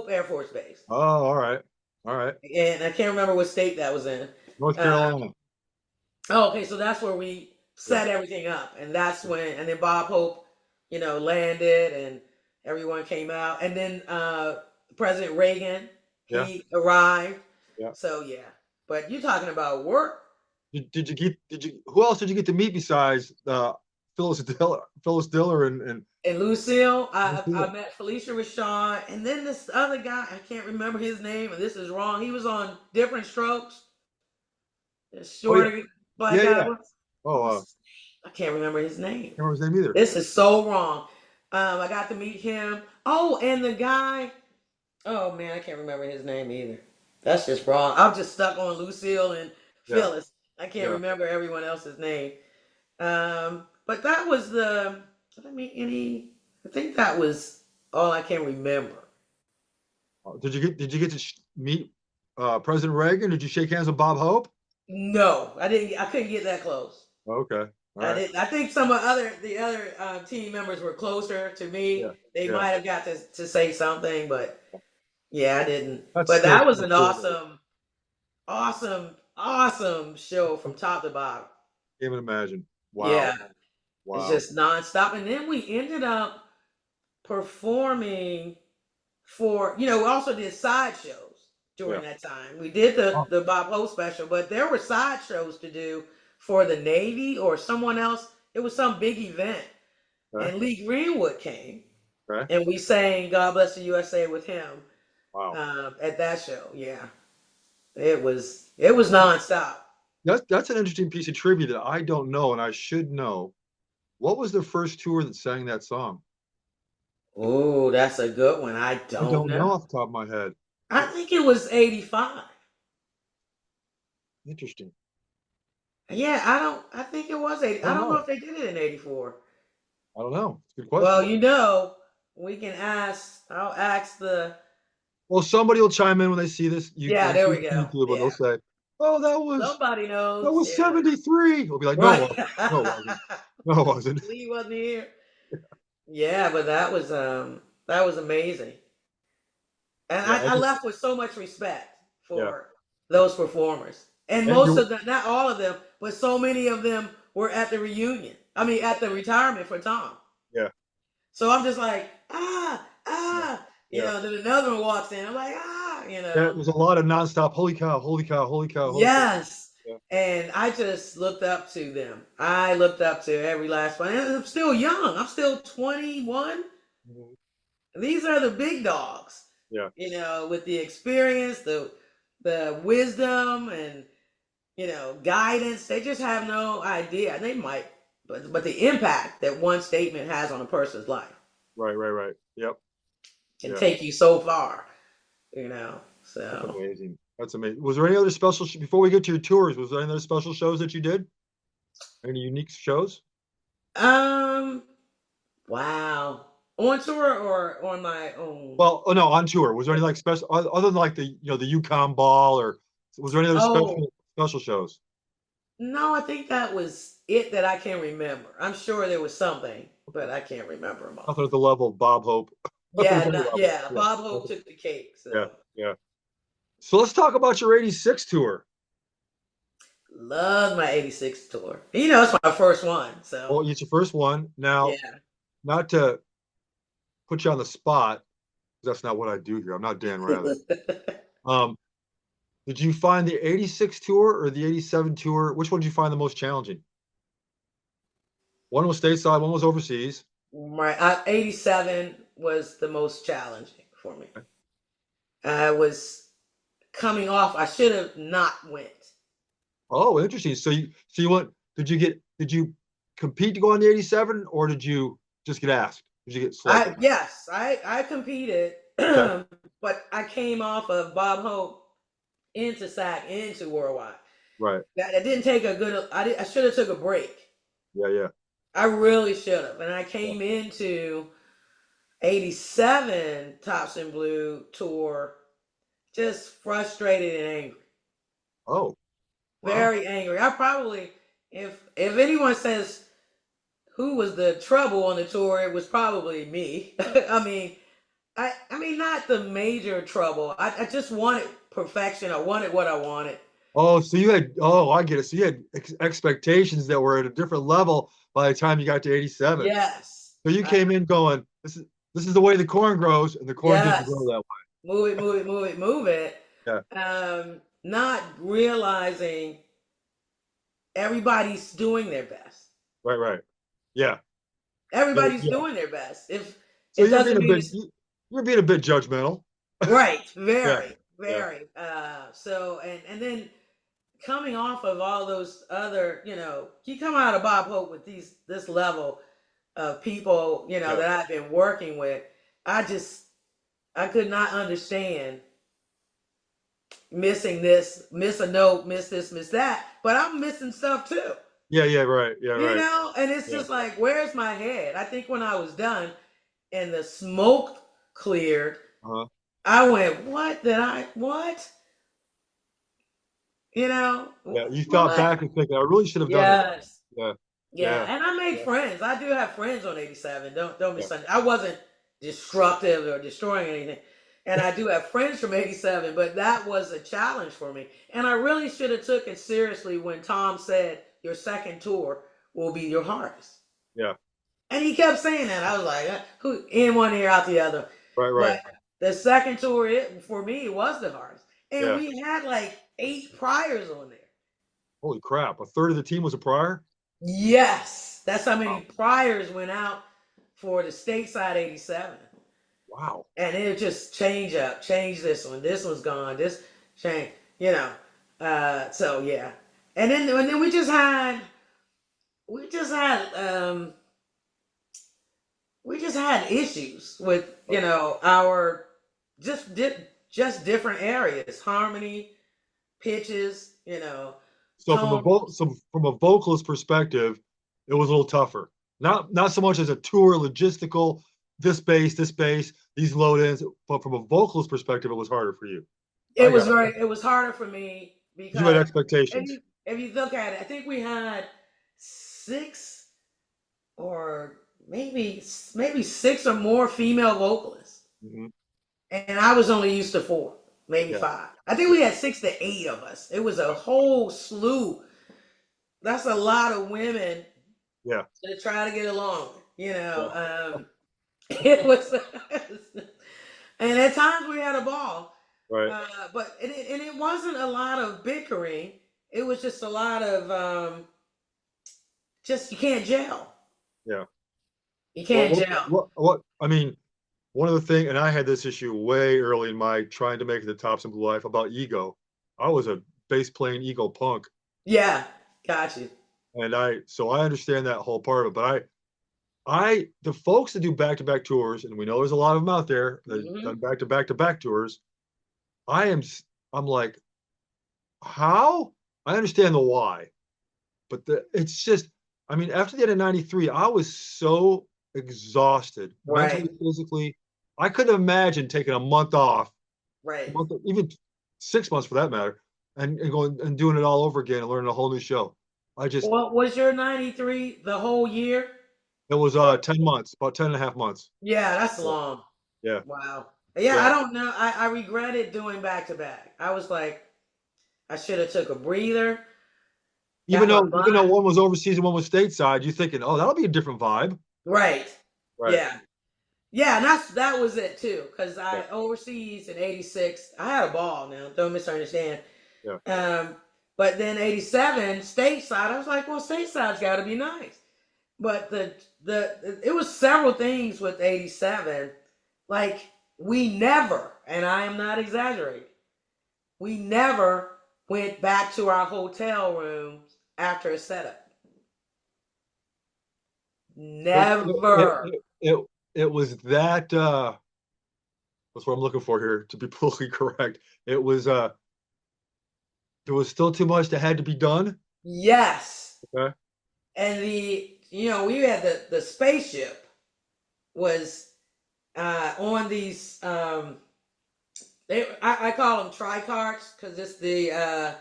Air Force Base. Oh, all right. And I can't remember what state that was in. North Carolina. Okay, so that's where we set everything up, and that's when, and then Bob Hope, landed, and everyone came out, and then President Reagan, he arrived. Yeah. So yeah, but you're talking about work. Who else did you get to meet besides Phyllis Diller and Lucille? I met Felicia Rashad, and then this other guy, I can't remember his name, and this is wrong. He was on Different Strokes. Shorter black guy. Oh, I can't remember his name. Can't remember his name either. This is so wrong. I got to meet him. Oh, and the guy. Oh man, I can't remember his name either. That's just wrong. I'm just stuck on Lucille and Phyllis. I can't remember everyone else's name. But that was the. Did I meet any? I think that was all I can remember. Did you get to meet President Reagan? Did you shake hands with Bob Hope? No, I didn't. I couldn't get that close. Okay. I didn't. I think some of the other team members were closer to me. Yeah. They might have got to say something, but yeah, I didn't. But that was an awesome show from top to bottom. Can't even imagine. Wow. Yeah. Wow. It's just nonstop. And then we ended up performing for, we also did side shows during that time. We did the Bob Hope special, but there were side shows to do for the Navy or someone else. It was some big event. Okay. And Lee Greenwood came. Okay. And we sang God Bless the USA with him. Wow. At that show. Yeah. It was nonstop. That's an interesting piece of trivia that I don't know, and I should know. What was the first tour that sang that song? Oh, that's a good one. I don't know off the top of my head. I think it was 85. Interesting. Yeah, I think it was 80. I don't know if they did it in 84. I don't know. It's a good question. Well, we can ask. I'll ask the. Well, somebody will chime in when they see this. There we go. YouTube, and they'll say, "Oh, that was." Somebody knows. That was 73. We'll be like, "No, it wasn't. No, it wasn't. Lee wasn't here." Yeah, but that was amazing, and I left with so much respect for those performers, and most of them, not all of them, but so many of them were at the reunion. I mean, at the retirement for Tom. Yeah. So I'm just like, then another one walks in. I'm like, There was a lot of nonstop. Holy cow! Holy cow! Holy cow! Holy yes. Cow. And I just looked up to them. I looked up to every last one. And I'm still young. I'm still 21. Mm-hmm. These are the big dogs. Yeah. With the experience, the wisdom, and guidance. They just have no idea. They might but the impact that one statement has on a person's life Right. Yep. can Yeah. take you so far, That's So, amazing. That's amazing. Was there any other special before we get to your tours? Was there any other special shows that you did? Any unique shows? um, wow, on tour or on my own? Well, oh no, on tour. Was there any like special other than like the Yukon Ball, or was there any other Oh, special shows? no, I think that was it that I can remember. I'm sure there was something, but I can't remember them all. Nothing at the level of Bob Hope. Nothing at Yeah, that no, level. yeah. Yeah. Bob Hope took the cake. Yeah. So Yeah. So let's talk about your '86 tour. love my '86 tour. It's my first one. So Well, it's your first one. Now, yeah. not to put you on the spot, 'cause that's not what I do here. I'm not Dan Rather. Um, did you find the '86 tour or the '87 tour? Which one did you find the most challenging? One was stateside, one was overseas. My 87 was the most challenging for me. I was coming off. I should have not went. Oh, interesting. So you went, did you compete to go on the '87, or did you just get asked? Did you get I selected? yes, I competed, Okay. but I came off of Bob Hope into SAC into Worldwide. Right. I didn't take a good. I should have took a break. Yeah. I really should have. And I Yeah. came into '87 Tops and Blue tour just frustrated and angry, Oh, wow. very angry. I probably, if anyone says who was the trouble on the tour, it was probably me. I mean, not the major trouble. I just wanted perfection. I wanted what I wanted. Oh, I get it. So you had expectations that were at a different level by the time you got to '87. Yes. So you came in going, this is the way the corn grows, and the corn didn't grow Yes. that Move it, move it, move it, move it. way. Not realizing everybody's doing their best. Right. Yeah. Everybody's Yeah. doing their best. If So it doesn't mean it's you're being a bit judgmental. right, Yeah. very, Yeah. very. So and then coming off of all those other, you come out of Bob Hope with this level of people, Yeah. that I've been working with. I could not understand missing this, miss a note, miss this, miss that, but I'm missing stuff too. Yeah. Right. Yeah. Right. And it's Yeah. just like, where's my head? I think when I was done and the smoke cleared, Uh-huh. I went, what? Yeah. You thought What? back and thinking, I really should have done it. Yes. Yeah. Yeah. Yeah. And I made Yeah. friends. I do have friends on '87. Don't Yeah. misunderstand. I wasn't destructive or destroying anything. And I do have friends from '87, but that was a challenge for me. And I really should have took it seriously when Tom said your second tour will be your hardest. Yeah. And he kept saying that. I was like, who in one ear out the other. Right. But the second tour, for me, it was the hardest. And Yeah. we had like 8 priors on there. Holy crap. A third of the team was a prior? Yes. That's how many Wow. priors went out for the stateside '87. Wow. And it would just change this one. This one's gone. This change, so yeah. And then we just had issues with, our just different areas, harmony, pitches, tones. So from a vocalist perspective, it was a little tougher. Not so much as a tour logistical, this bass, these load ins, but from a vocalist perspective, it was harder for you. It was harder for me You had because expectations. if you look at it, I think we had 6 or maybe 6 or more female vocalists. Mm-hmm. And I was only used to 4, maybe Yeah. 5. I think we had 6 to 8 of us. It was a whole slew. That's a lot of women Yeah. to try to get along. It was, and at times we had a ball. Right. But it wasn't a lot of bickering. It was just a lot of just you can't gel. Yeah. You can't Well, gel. what I mean, one of the things, and I had this issue way early in my trying to make it the Tops in Blue life about ego. I was a bass playing ego punk. Yeah, got you. And so I understand that whole part of it. But the folks that do back-to-back tours, and we know there's a lot of them out there that have done back-to-back tours. I'm like, how? I understand the why, but it's just, I mean, after the end of '93, I was so exhausted, Right. mentally, physically. I couldn't imagine taking a month off, Right. even 6 months for that matter, and going and doing it all over again and learning a whole new show. Well, was your 93 the whole year? It was 10 months, about 10 and a half months. Yeah, that's Yeah. long. Yeah. Wow. Yeah, Yeah. I don't know. I regretted doing back to back. I was like, I should have took a breather, Even got my though even though mind one was overseas and one was stateside, you're thinking, oh, that'll be a different vibe. right. Right. Yeah. Yeah, and that was it too. Cause Yeah. I overseas in '86, I had a ball now, don't misunderstand. Yeah. Um, but then '87, stateside, I was like, well, stateside's gotta be nice. But it was several things with '87. Like we never, and I am not exaggerating, we never went back to our hotel rooms after a setup. It Never. it was that that's what I'm looking for here to be politically correct. It was there was still too much that had to be done. Yes. Okay. And we had the spaceship was on these I call them tri carts because it's the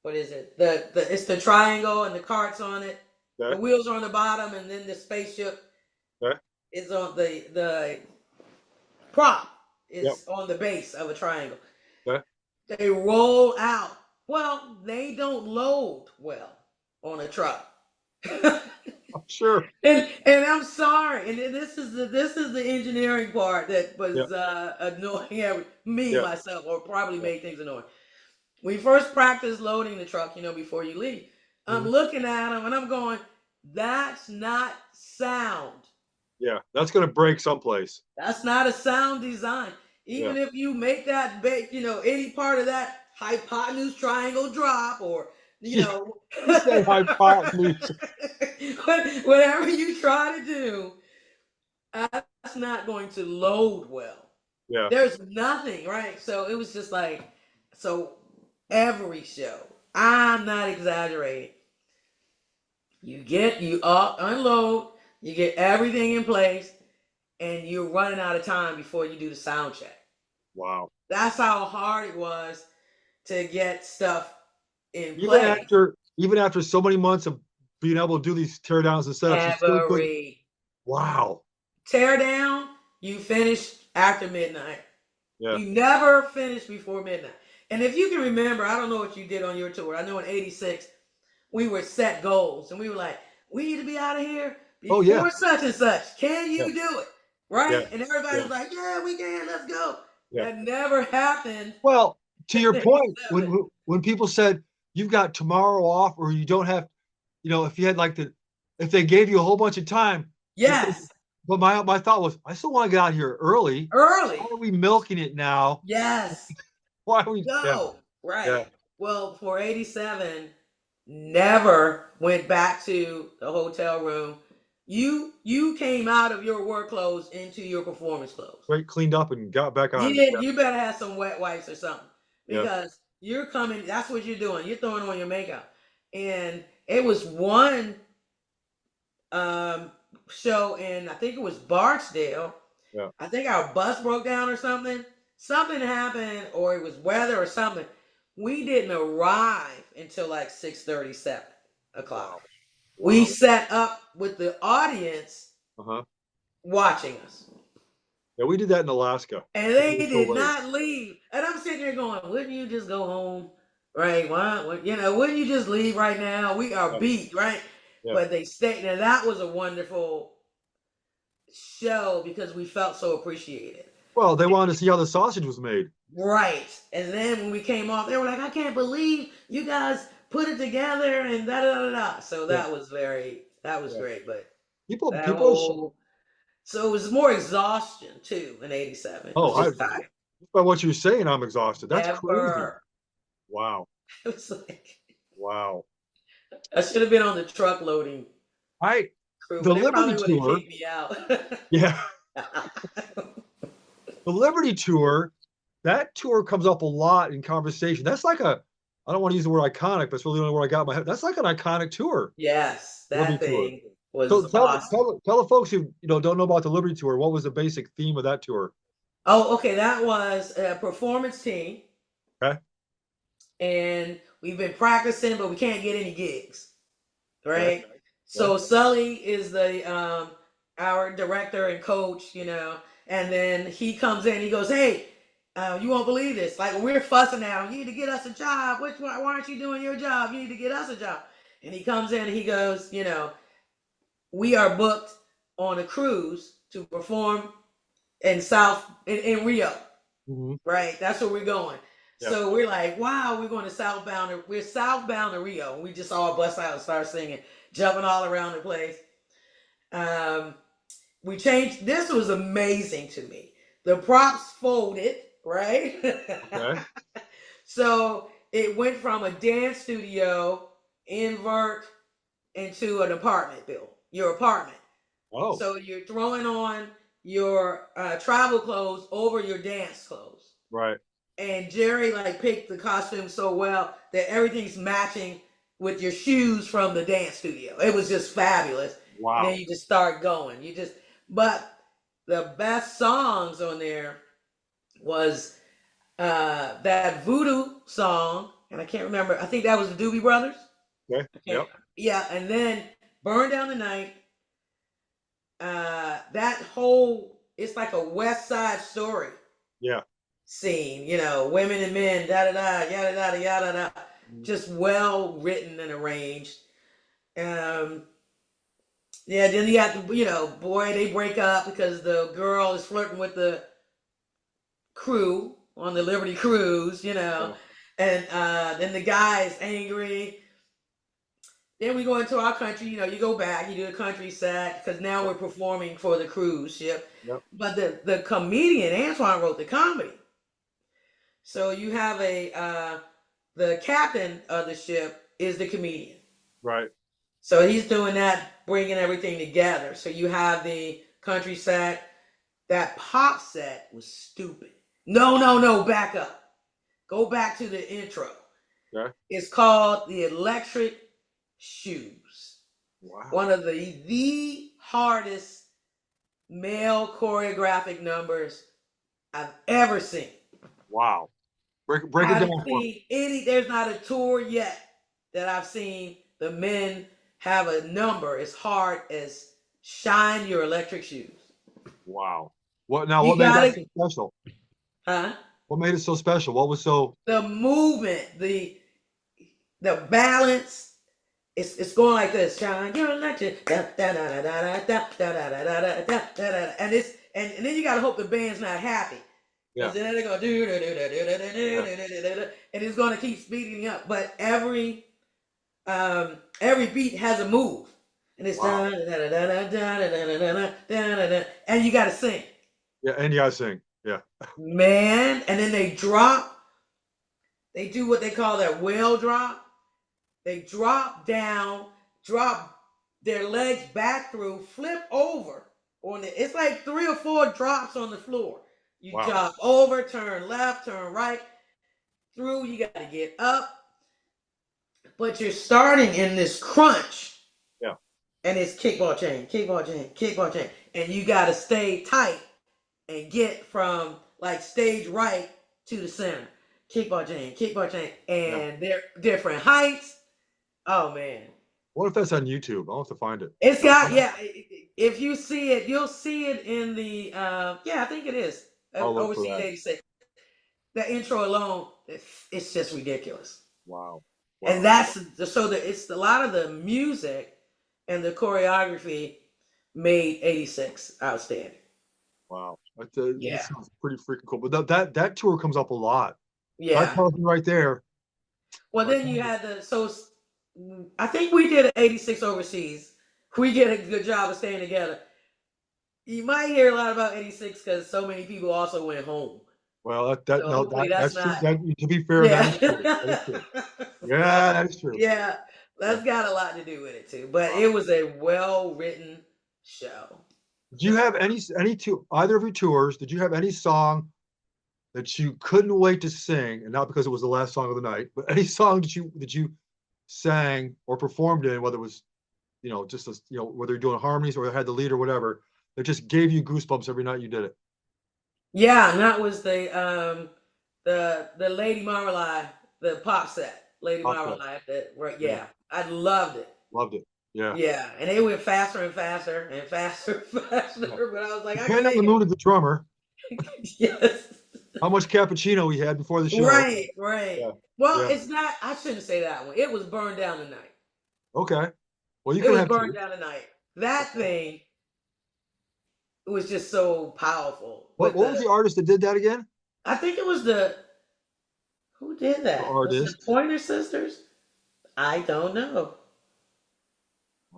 what is it? It's the triangle and the carts on it. The Okay. wheels are on the bottom, and then the spaceship Okay. is on the prop Yep. is on the base of a triangle. Okay. They roll out. Well, they don't load well on a truck. Sure. And I'm sorry, and this is the engineering part that Yeah. was annoying me Yeah. myself, or probably Yeah. made things annoying. We first practice loading the truck, before you leave. I'm Mhm. looking at them and I'm going, that's not sound. Yeah. That's gonna break someplace. That's not a sound design. Yeah. Even if you make that any part of that hypotenuse triangle drop, or Yeah. You say hypotenuse. whatever you try to do, that's not going to load well. Yeah. There's nothing, right? So it was just like, so every show, I'm not exaggerating. You unload, you get everything in place, and you're running out of time before you do the sound check. Wow. That's how hard it was to get stuff in Even place. after so many months of being able to do these teardowns and setups, you still couldn't. Every Wow. tear down, you finish after midnight. Yeah. You never finish before midnight. And if you can remember, I don't know what you did on your tour. I know in '86 we were set goals, and we were like, we need to be out of here Oh yeah. before such and such. Can Yeah. you do it? Right? Yeah. And everybody Yeah. was like, yeah, we can. Let's go. Yeah. That never happened. Well, to your in point, '87. when people said you've got tomorrow off, or you don't have, if you had if they gave you a whole bunch of time, Yes. but my thought was, I still want to get out here early. Early. Why are we milking it now? Yes. Why are we? Yeah. Go. Right. Yeah. Well, for '87, never went back to the hotel room. You came out of your work clothes into your performance clothes. Right, cleaned up and got back on. You better have some wet wipes or something, Yeah. because you're coming. That's what you're doing. You're throwing on your makeup. And it was one show in, I think it was Barksdale. Yeah. I think our bus broke down or something. Something happened, or it was weather or something. We didn't arrive until like 6:30, 7 o'clock. Wow. We sat up with the audience Uh-huh. watching us. Yeah, we did that in Alaska. And they did not leave. And I'm sitting there going, wouldn't you just go home? Right? Why? Wouldn't you just leave right now? We are beat, right? Yeah. But they stayed. Now that was a wonderful show because we felt so appreciated. Well, they wanted to see how the sausage was made. Right. And then when we came off, they were like, I can't believe you guys put it together and da da da da. So that was great. But so it was more exhaustion too in '87. By what you're saying, I'm exhausted. That's crazy. Wow. It was like, wow. I should have been on the truck loading crew, The but they Liberty probably would have Tour, kicked me out. yeah, the Liberty Tour, that tour comes up a lot in conversation. That's like I don't want to use the word iconic, but it's really the only word I got in my head. That's like an iconic tour, Yes, that Liberty Tour. thing So was tell awesome. tell tell the folks who don't know about the Liberty Tour. What was the basic theme of that tour? Oh, okay, that was a performance team, Okay. and we've been practicing, but we can't get any gigs, Okay. right? So Sully is the our director and coach, and then he comes in. He goes, "Hey, you won't believe this. Like we're fussing now. You need to get us a job. Why aren't you doing your job? You need to get us a job." And he comes in and he goes, "We are booked on a cruise to perform in Rio." Mhm. Right? That's where we're going. Yeah. So we're like, wow, we're southbound to Rio. And we just all bust out and start singing, jumping all around the place. Um, we changed, this was amazing to me. The props folded, right? Okay. So it went from a dance studio invert into an apartment building, your apartment. Oh. So you're throwing on your travel clothes over your dance clothes. Right. And Jerry like picked the costume so well that everything's matching with your shoes from the dance studio. It was just fabulous. Wow. And then you just start going. But the best songs on there was that Voodoo song, and I can't remember. I think that was the Doobie Brothers. Okay. Yep. Yeah, and then Burn Down the Night. That whole, it's like a West Side Story. Yeah. Scene, women and men, da da da, yada yada yada da, just well written and arranged. Yeah, then you have to, boy, they break up because the girl is flirting with the crew on the Liberty cruise, Yeah. and then the guy is angry. Then we go into our country, you go back, you do a country set because now we're performing for the cruise ship. Yep. But the comedian Antoine wrote the comedy. So you have the captain of the ship is the comedian. Right. So he's doing that, bringing everything together. So you have the country set. That pop set was stupid. No, back up. Go back to the intro. Okay. It's called the Electric Shoes. Wow. One of the hardest male choreographic numbers I've ever seen. Wow. Break it down for me. There's not a tour yet that I've seen the men have a number as hard as Shine Your Electric Shoes. Wow. What You made that gotta, so special? huh? What made it so special? What was so The movement, the balance, it's going like this. Shine your electric, da da da da da da da da da da da da da, and then you gotta hope the band's not happy. yeah. Because then they're gonna do and it's gonna keep speeding up. But every beat has a move, and it's Wow. and you gotta sing. Yeah, and you gotta sing. Yeah. Man, and then they drop. They do what they call that whale drop. They drop down, drop their legs back through, flip over on it. It's like 3 or 4 drops on the floor. You Wow. drop over, turn left, turn right, through. You got to get up, but you're starting in this crunch. Yeah. And it's kickball chain, kickball chain, kickball chain, and you got to stay tight and get from like stage right to the center. Kickball chain, and they're different heights. Oh man. What if that's on YouTube? I'll have to find it. It's got, yeah. If you see it, you'll see it in the I think it is I'll look for Overseas that. 86. The intro alone, it's just ridiculous. Wow. And that's so that it's a lot of the music and the choreography made 86 outstanding. Wow. That Yeah. sounds pretty freaking cool. But that tour comes up a lot. Yeah. That tells me right there. Well, then you had I think we did an 86 overseas. We did a good job of staying together. You might hear a lot about 86 because so many people also went home. Well, Hopefully that's true. not. To be fair, Yeah. that is true. That is true. Yeah, that is true. Yeah. That's got a lot to do with it too. But it was a well-written show. Do you have any either of your tours? Did you have any song that you couldn't wait to sing, and not because it was the last song of the night, but any song that you sang or performed in, whether it was, just whether you're doing harmonies or had the lead or whatever, that just gave you goosebumps every night you did it? Yeah, and that was the Lady Marmalade, the pop set, Lady Pop set. Marmalade. Right, Yeah. yeah, I loved it. Loved it. Yeah. Yeah, and they went faster and faster and faster and faster. Yeah. But I was like, I Depending on the can't. mood of the drummer, Yes. how much cappuccino he had before the show. Right. Yeah. Well, Yeah. it's not. I shouldn't say that one. It was Burned Down Tonight. Okay. Well, you It can was have Burned two. Down Tonight. That thing was just so powerful. What was the artist that did that again? I think it was who did that? The Was it artist. the Pointer Sisters? I don't know.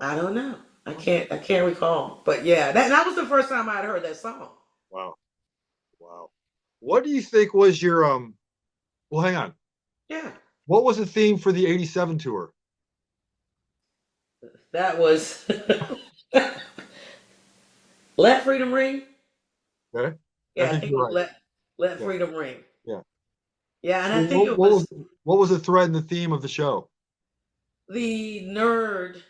I can't recall. But yeah, that was the first time I'd heard that song. Wow. What do you think was your well, hang on. Yeah. What was the theme for the 87 tour? That was Let Freedom Ring. Okay. Yeah, I think it was right. Let Freedom Ring. Yeah. Yeah, and I think it was what was the thread and the theme of the show? the nerd,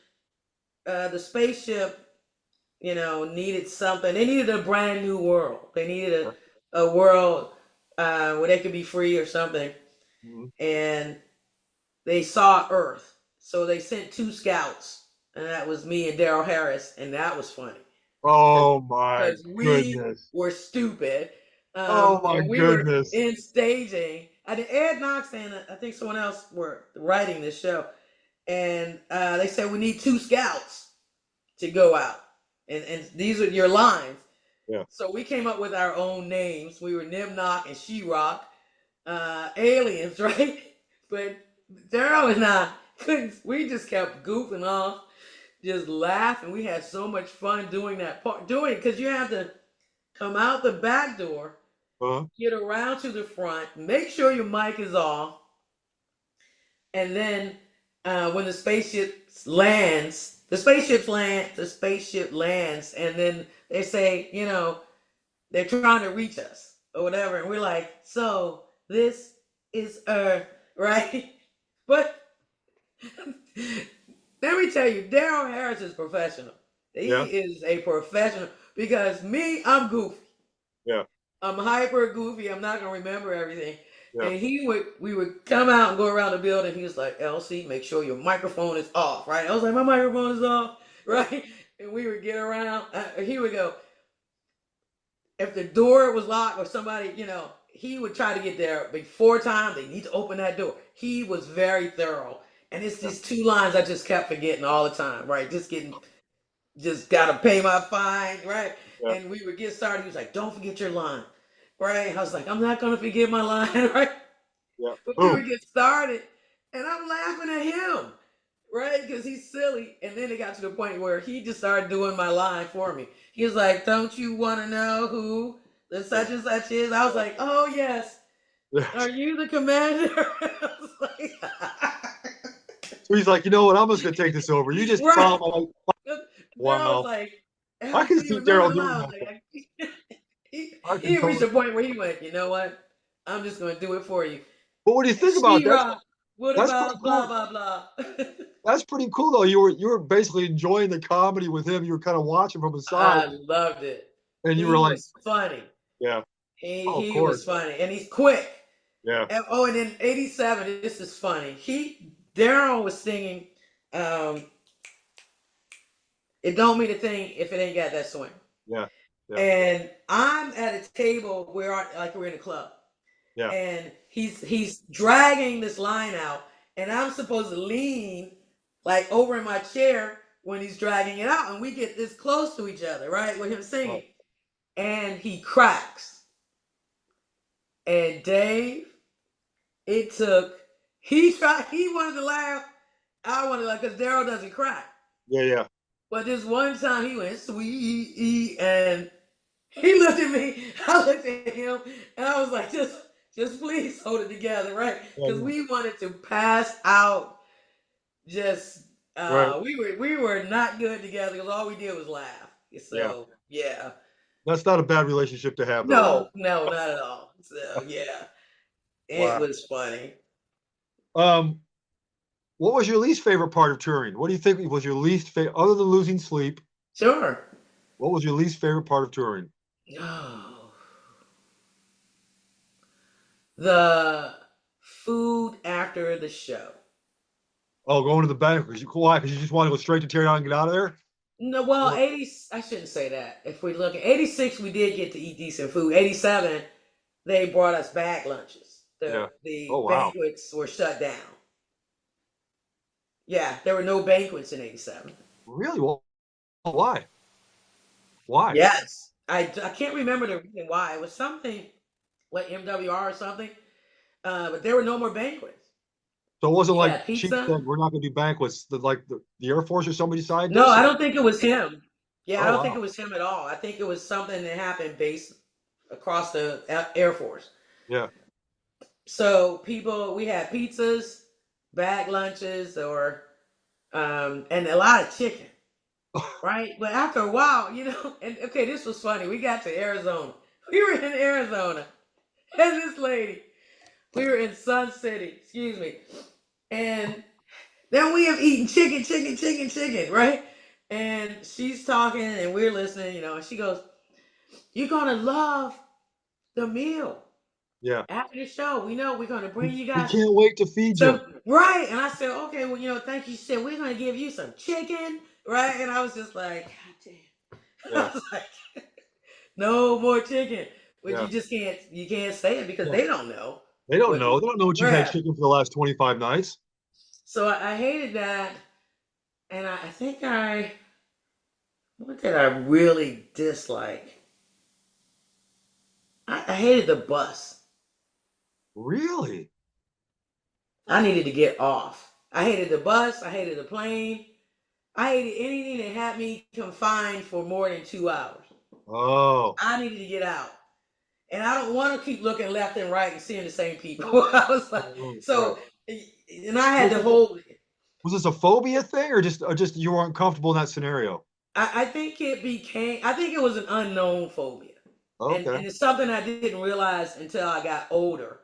the spaceship, needed something. They needed a brand new world. They needed a world where they could be free or something. Mm-hmm. And they saw Earth. So they sent 2 scouts. And that was me and Daryl Harris. And that was funny. Oh my Because we goodness. were stupid. Oh my and we goodness. were in staging. Ed Knox and I think someone else were writing this show. And they said we need 2 scouts to go out. And these are your lines. Yeah. So we came up with our own names. We were Nimnock and She-Rock. Aliens, right? But Daryl and I couldn't. We just kept goofing off, just laughing. We had so much fun doing that part. Because you have to come out the back door, get around to the front, make sure your mic is off, and then when the spaceship lands, and then they say, they're trying to reach us or whatever, and we're like, so this is Earth, right? But let me tell you, Daryl Harris is professional. He is a professional because me, I'm goofy. Yeah. I'm hyper goofy. I'm not gonna remember everything. Yeah. And we would come out and go around the building. He was like, Elsie, make sure your microphone is off, right? I was like, my microphone is off, right? And we would get around. He would go, if the door was locked or somebody, he would try to get there before time. They need to open that door. He was very thorough. And it's these 2 lines I just kept forgetting all the time, right? Just gotta pay my fine, right? Yeah. And we would get started. He was like, don't forget your line, right? I was like, I'm not gonna forget my line, right? Yeah. But we would get started, and I'm laughing at him, right? Because he's silly. And then it got to the point where he just started doing my line for me. He was like, don't you want to know who the such and such is? I was like, oh, yes. Are you the commander? I was like, so he's like, you know what? I'm just going to take this over. You just follow my... Wow. Like, I can see Daryl doing that. He reached a point where he went, you know what? I'm just going to do it for you. But what do you think about that? What about blah, blah, blah? That's pretty cool, though. You were basically enjoying the comedy with him. You were kind of watching from the side. I loved it. And you were like... He was funny. Yeah. He was funny. And he's quick. Yeah. And in 87, this is funny. Daryl was singing, It Don't Mean a Thing If It Ain't Got That Swing. Yeah. And I'm at a table where we're in a club. Yeah. And he's dragging this line out, and I'm supposed to lean over in my chair when he's dragging it out, and we get this close to each other, right, with him singing. Oh. And he cracks. And Dave, he wanted to laugh. I wanted to laugh because Daryl doesn't crack. Yeah. But this one time he went sweet, and he looked at me. I looked at him, and I was like, just please hold it together, right? Because we wanted to pass out just Right. we were not good together because all we did was laugh. Yeah. So yeah. That's not a bad relationship to have, though. No, no, not at all. So yeah. It Wow. was funny. Um, what was your least favorite part of touring? What do you think was your least favorite, other than losing sleep? Sure. What was your least favorite part of touring? Oh, the food after the show. Oh, going to the bank. Why? Because you just want to go straight to tear down and get out of there? No, well, Or, 80, I shouldn't say that. If we look at 86, we did get to eat decent food. 87, they brought us bag lunches. yeah. The Oh, wow. banquets were shut down. Yeah, there were no banquets in 87. Really? Well, why? Why? Yes. I can't remember the reason why. It was something like MWR or something. But there were no more banquets. So it wasn't We like had Chief pizza. said, we're not going to do banquets. The Air Force or somebody decided No, this? I Or, don't think it was him. Yeah, I oh, don't think it wow. was him at all. I think it was something that happened based across the Air Force. Yeah. So we had pizzas, bag lunches, or and a lot of chicken, right? But after a while, and okay, this was funny. We got to Arizona. We were in Arizona, and this lady, we were in Sun City, excuse me, and then we have eaten chicken, right? And she's talking, and we're listening, and she goes, "You're gonna love the meal Yeah. after the show. We know we're gonna bring you We guys can't wait to feed some you. right." And I said, "Okay, well, thank you." She said, "We're gonna give you some chicken, right?" And I was just like, "God damn!" Yeah. I was like, "No more chicken," but Yeah. you can't say it because Yeah. they don't know They don't what know. They don't know what we're you've had having. chicken for the last 25 nights. So I hated that, and I think what did I really dislike? I hated the bus. Really? I needed to get off. I hated the bus. I hated the plane. I hated anything that had me confined for more than 2 hours. Oh. I needed to get out. And I don't want to keep looking left and right and seeing the same people. I was like, Right. so, and I had Was to this a, hold, was this a phobia thing or just you weren't comfortable in that scenario? I think I think it was an unknown phobia. Okay. And it's something I didn't realize until I got older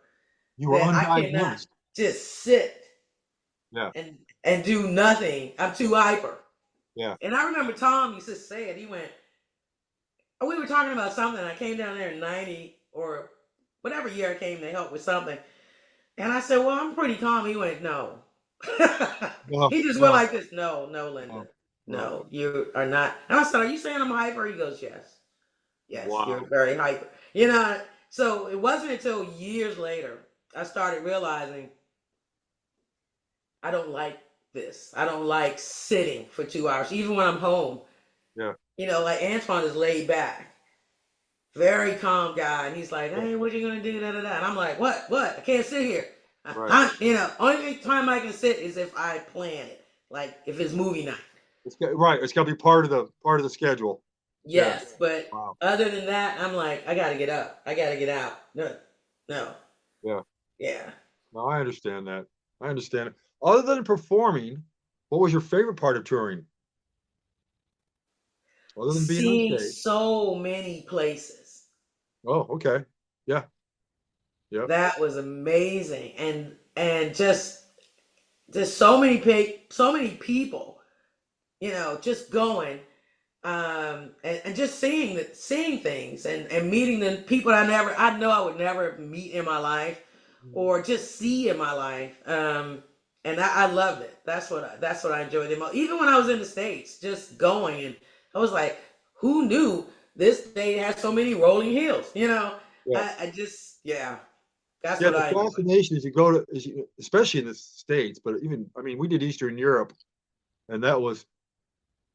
You were that I cannot undiagnosed. just sit Yeah. and do nothing. I'm too hyper. Yeah. And I remember Tom used to say it. He went, we were talking about something. I came down there in 90 or whatever year I came to help with something. And I said, well, I'm pretty calm. He went, no. No, He just went no, like this. No, no, Linda. no, no. No, you are not. And I said, are you saying I'm hyper? He goes, yes. Yes, you're Wow. very hyper. So it wasn't until years later I started realizing I don't like this. I don't like sitting for 2 hours, even when I'm home. Yeah. Like Antoine is laid back, very calm guy, and he's like, Yeah. "Hey, what are you gonna do?" Da da da. And I'm like, "What? What? I can't sit here." Right. Only time I can sit is if I plan it, like if it's movie night. Right. It's got to be part of the schedule. Yeah. Yes, but Wow. other than that, I'm like, I gotta get up. I gotta get out. No, no, Yeah. yeah. No, I understand that. I understand it. Other than performing, what was your favorite part of touring? Other than being on Seeing stage? so many places. Oh, okay. Yeah. Yep. That was amazing, and just so many people, just going, and just seeing things and meeting the people I know I would never meet in my life Mhm. or just see in my life. And I loved it. That's what I enjoyed the most. Even when I was in the States, just going, and I was like, who knew this state had so many rolling hills? Yeah. I just, yeah, that's Yeah. what The I enjoyed. fascination is you go to, especially in the States, but even, I mean, we did Eastern Europe, and that was,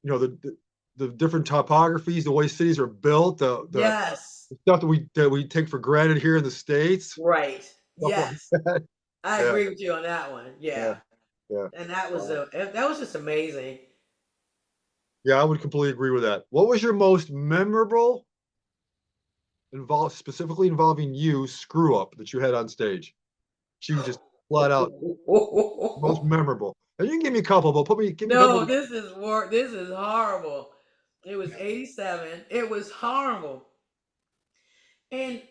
the different topographies, the way cities are built, the Yes, stuff that we take for granted here in the States, right. stuff like Yes, that. I Yeah. agree with you on that one. Yeah. Yeah, Yeah. and Wow. that was just amazing. Yeah, I would completely agree with that. What was your most memorable specifically involving you screw up that you had on stage? She was just flat out most memorable. And you can give me a couple, but give me a No, couple. this is work. This is horrible. It was 87. It was horrible. And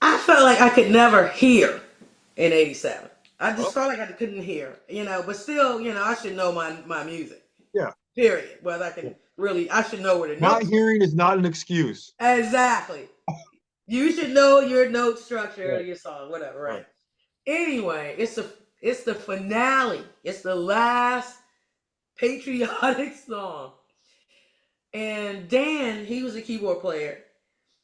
I felt like I could never hear in 87. I Oh, just felt like I couldn't hear, but still, I should know my music. yeah. Period. Whether I Yeah. can really, I should know where the Not notes hearing is not an excuse. are. Exactly. You should know your note structure, Right. your song, whatever, Right. right? Anyway, it's the finale. It's the last patriotic song. And Dan, he was a keyboard player.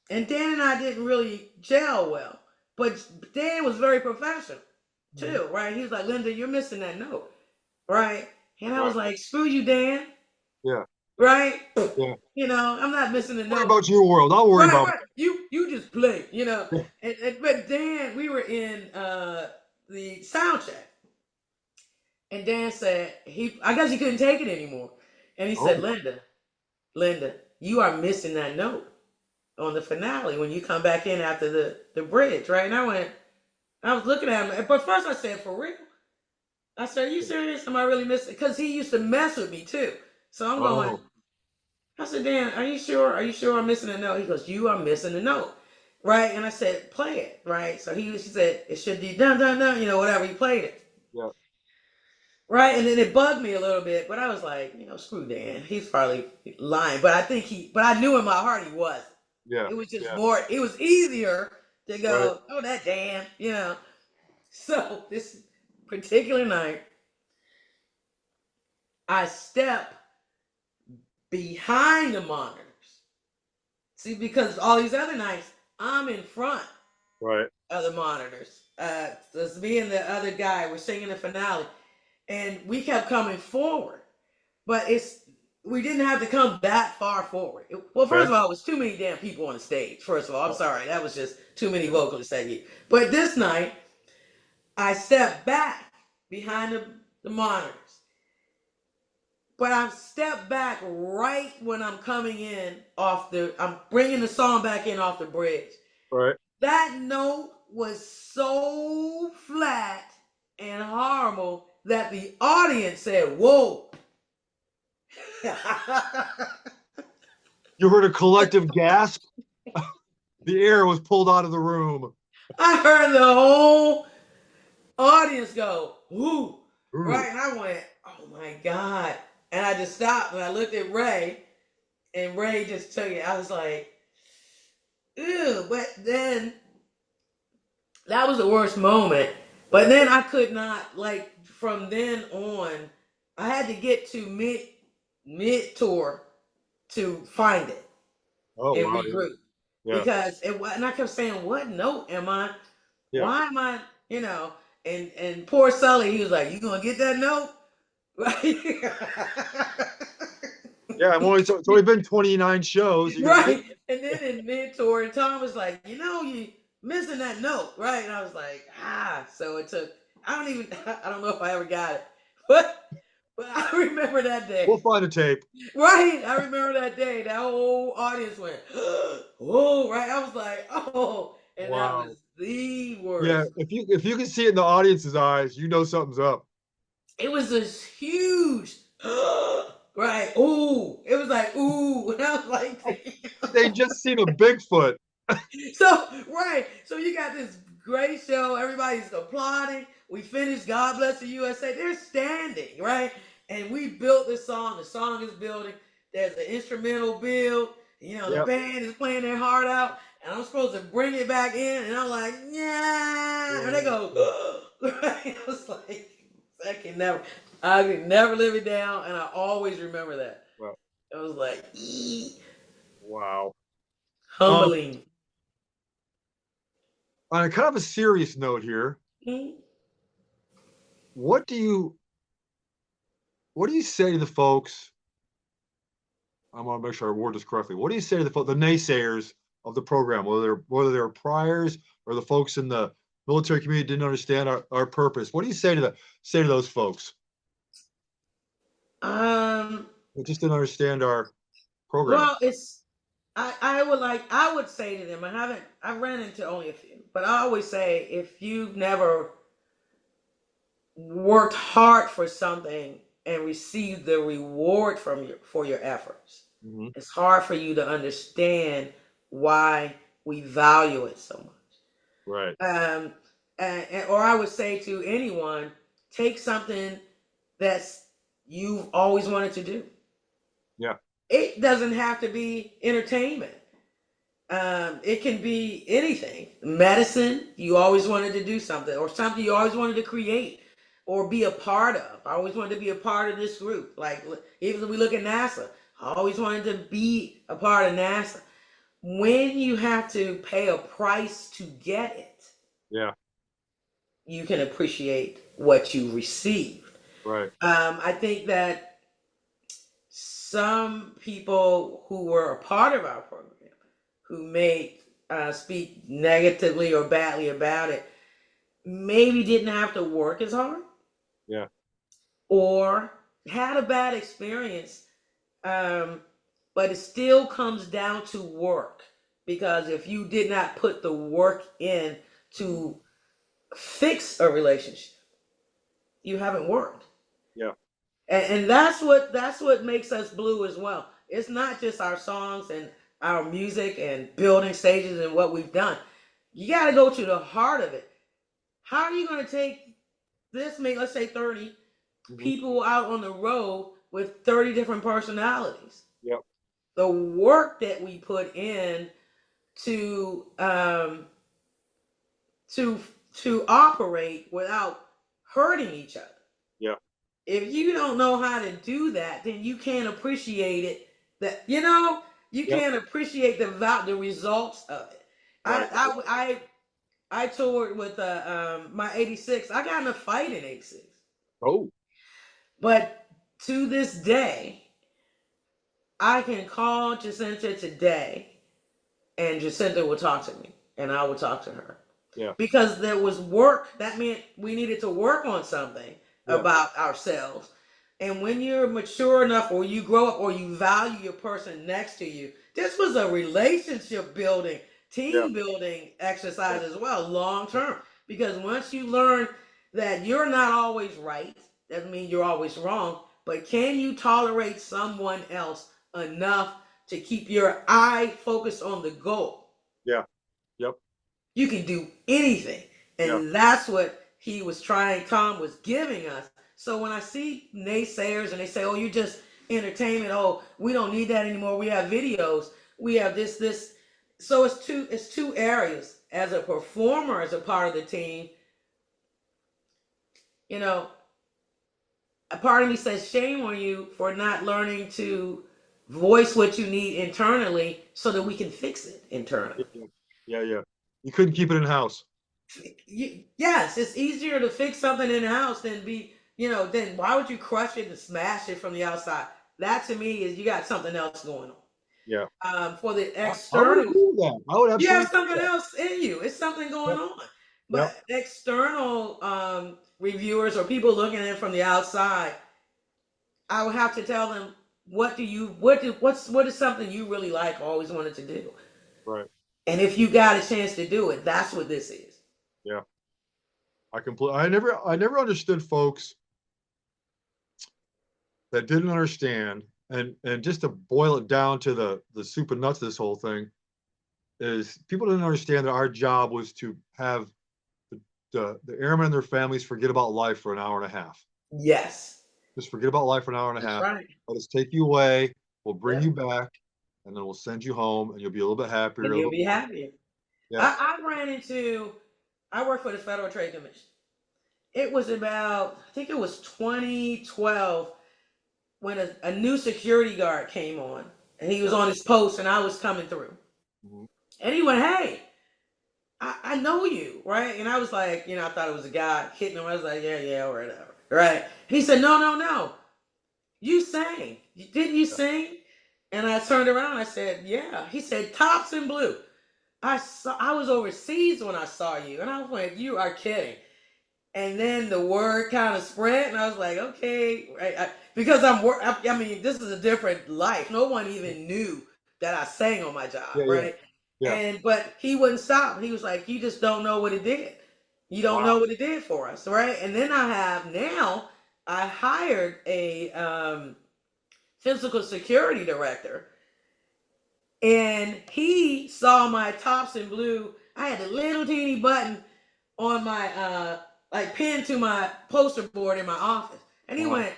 And Dan and I didn't really gel well. But Dan was very professional too, right? He was like, Linda, you're missing that note, right? And I was Right. like, screw you, Dan, Yeah. right? Yeah. I'm not missing the Worry note. about your world. I'll worry Right, about. right. You just play, Yeah. But Dan, we were in the sound check, and Dan said I guess he couldn't take it anymore, and he said, Oh. Linda, you are missing that note on the finale when you come back in after the bridge, right? And I was looking at him, but first I said, for real? I said, are you serious? Am I really missing? Because he used to mess with me too. So I'm going. Oh. I said, Dan, are you sure? Are you sure I'm missing a note? He goes, you are missing a note. Right? And I said, play it. Right? So he said, it should be dun dun dun, whatever. He played it. Yeah. Right? And then it bugged me a little bit, but I was like, screw Dan. He's probably lying. But I knew in my heart he was. Yeah. It was just Yeah. more, it was easier to Right. go, oh, that Dan, So this particular night, I step behind the monitors. See, because all these other nights, I'm in front Right. of the monitors. It's me and the other guy were singing the finale, and we kept coming forward, but we didn't have to come that far forward. Well, first of all, it was too many damn people on the stage. First of all, I'm sorry, that was just too many vocalists that year. But this night, I stepped back behind the monitors. But I stepped back right when I'm coming in I'm bringing the song back in off the bridge. Right. That note was so flat and horrible that the audience said, whoa. You heard a collective gasp. The air was pulled out of the room. I heard the whole audience go, whoo. Ooh. Right? And I went, oh my God. And I just stopped and I looked at Ray, and Ray just took it. I was like, ew. But then that was the worst moment. But then I could not, from then on, I had to get to mid tour to find it Oh and wow. regroup. Yeah. Because and I kept saying, what note am I? Yeah. Why am I, and poor Sully, he was like, you gonna get that note? Right? Yeah, it's only been 29 shows. Right. And then in mid tour, and Tom was like, you missing that note, right? And I was like, so it took, I don't know if I ever got it. But I remember that day. We'll find a tape. Right. I remember that day. That whole audience went, whoa, right? I was like, oh, and Wow. that was the worst. Yeah, if you can see it in the audience's eyes, you know something's up. It was this huge, right? Ooh, it was like, ooh, and I was like, They just seen a Bigfoot. So, right. So you got this great show. Everybody's applauding. We finished God Bless the USA. They're standing, right? And we built this song. The song is building. There's an instrumental build. The band is playing their heart out. And I'm supposed to bring it back in. And I'm like, yeah. And they go, right? I was like, I can never live it down. And I always remember that. Wow. I was like, ee. Wow. Humbling. On a kind of a serious note here, what do you say to the folks? I want to make sure I word this correctly. What do you say to the naysayers of the program, whether they're priors or the folks in the military community didn't understand our purpose? What do you say to those folks? They just didn't understand our program. Well, I would say to them, I've ran into only a few, but I always say, if you've never worked hard for something and received the reward for your efforts. Mm-hmm. It's hard for you to understand why we value it so much. Right. Or I would say to anyone, take something that's you've always wanted to do. Yeah. It doesn't have to be entertainment. It can be anything. Medicine, you always wanted to do something, or something you always wanted to create or be a part of. I always wanted to be a part of this group. Like, even if we look at NASA, I always wanted to be a part of NASA. When you have to pay a price to get it, Yeah. you can appreciate what you received. Right. I think that some people who were a part of our program, who may speak negatively or badly about it, maybe didn't have to work as hard. Yeah. Or had a bad experience. But it still comes down to work, because if you did not put the work in to fix a relationship, you haven't worked. Yeah. And that's what makes us blue as well. It's not just our songs and our music and building stages and what we've done. You got to go to the heart of it. How are you going to take this, let's say 30 people out on the road with 30 different personalities? Yep. The work that we put in to to operate without hurting each other. Yeah. If you don't know how to do that, then you can't appreciate it. That you Yep. can't appreciate the results of it. Right. I toured with my 86. I got in a fight in 86. Oh. But to this day, I can call Jacinta today, and Jacinta will talk to me, and I will talk to her. Yeah. Because there was work. That meant we needed to work on something about ourselves. And when you're mature enough, or you grow up, or you value your person next to you, this was a relationship building, team building exercise as well, long term. Because once you learn that you're not always right, doesn't mean you're always wrong, but can you tolerate someone else enough to keep your eye focused on the goal? Yeah. Yep. You can do anything. And that's what Tom was giving us. So when I see naysayers and they say, oh, you're just entertainment, oh, we don't need that anymore, we have videos, we have this. So it's two areas. As a performer, as a part of the team, a part of me says, shame on you for not learning to voice what you need internally so that we can fix it internally. Yeah. You couldn't keep it in house. Yes, it's easier to fix something in the house than then why would you crush it and smash it from the outside? That to me is you got something else going on. Yeah. For the I would external, agree with that. I would you absolutely have something else in you. It's something going on. But external reviewers or people looking in from the outside, I would have to tell them, what is something you really like, always wanted to do? Right. And if you got a chance to do it, that's what this is. Yeah. I never understood folks that didn't understand, and just to boil it down to the soup and nuts of this whole thing, is people didn't understand that our job was to have the airmen and their families forget about life for an hour and a half. Yes. Just forget about life for an hour and a half. Right. Let us take you away. We'll bring you back, and then we'll send you home, and you'll be a little bit happier. And you'll be happier. Yeah. I worked for the Federal Trade Commission. It was about, I think it was 2012, when a new security guard came on, and he was on his post, and I was coming through. Mm-hmm. And he went, hey, I know you, right? And I was like, I thought it was a guy hitting him. I was like, yeah, whatever, right? He said, no. You sang. Didn't you sing? And I turned around. I said, yeah. He said, Tops in Blue. I was overseas when I saw you. And I was like, you are kidding. And then the word kind of spread. And I was like, okay. Right? Because this is a different life. No one even knew that I sang on my job, right? Yeah. But he wouldn't stop. He was like, you just don't know what it did. You don't Wow. know what it did for us, right? And then I hired a physical security director, and he saw my tops in blue. I had a little teeny button on my like pinned to my poster board in my office, and he went,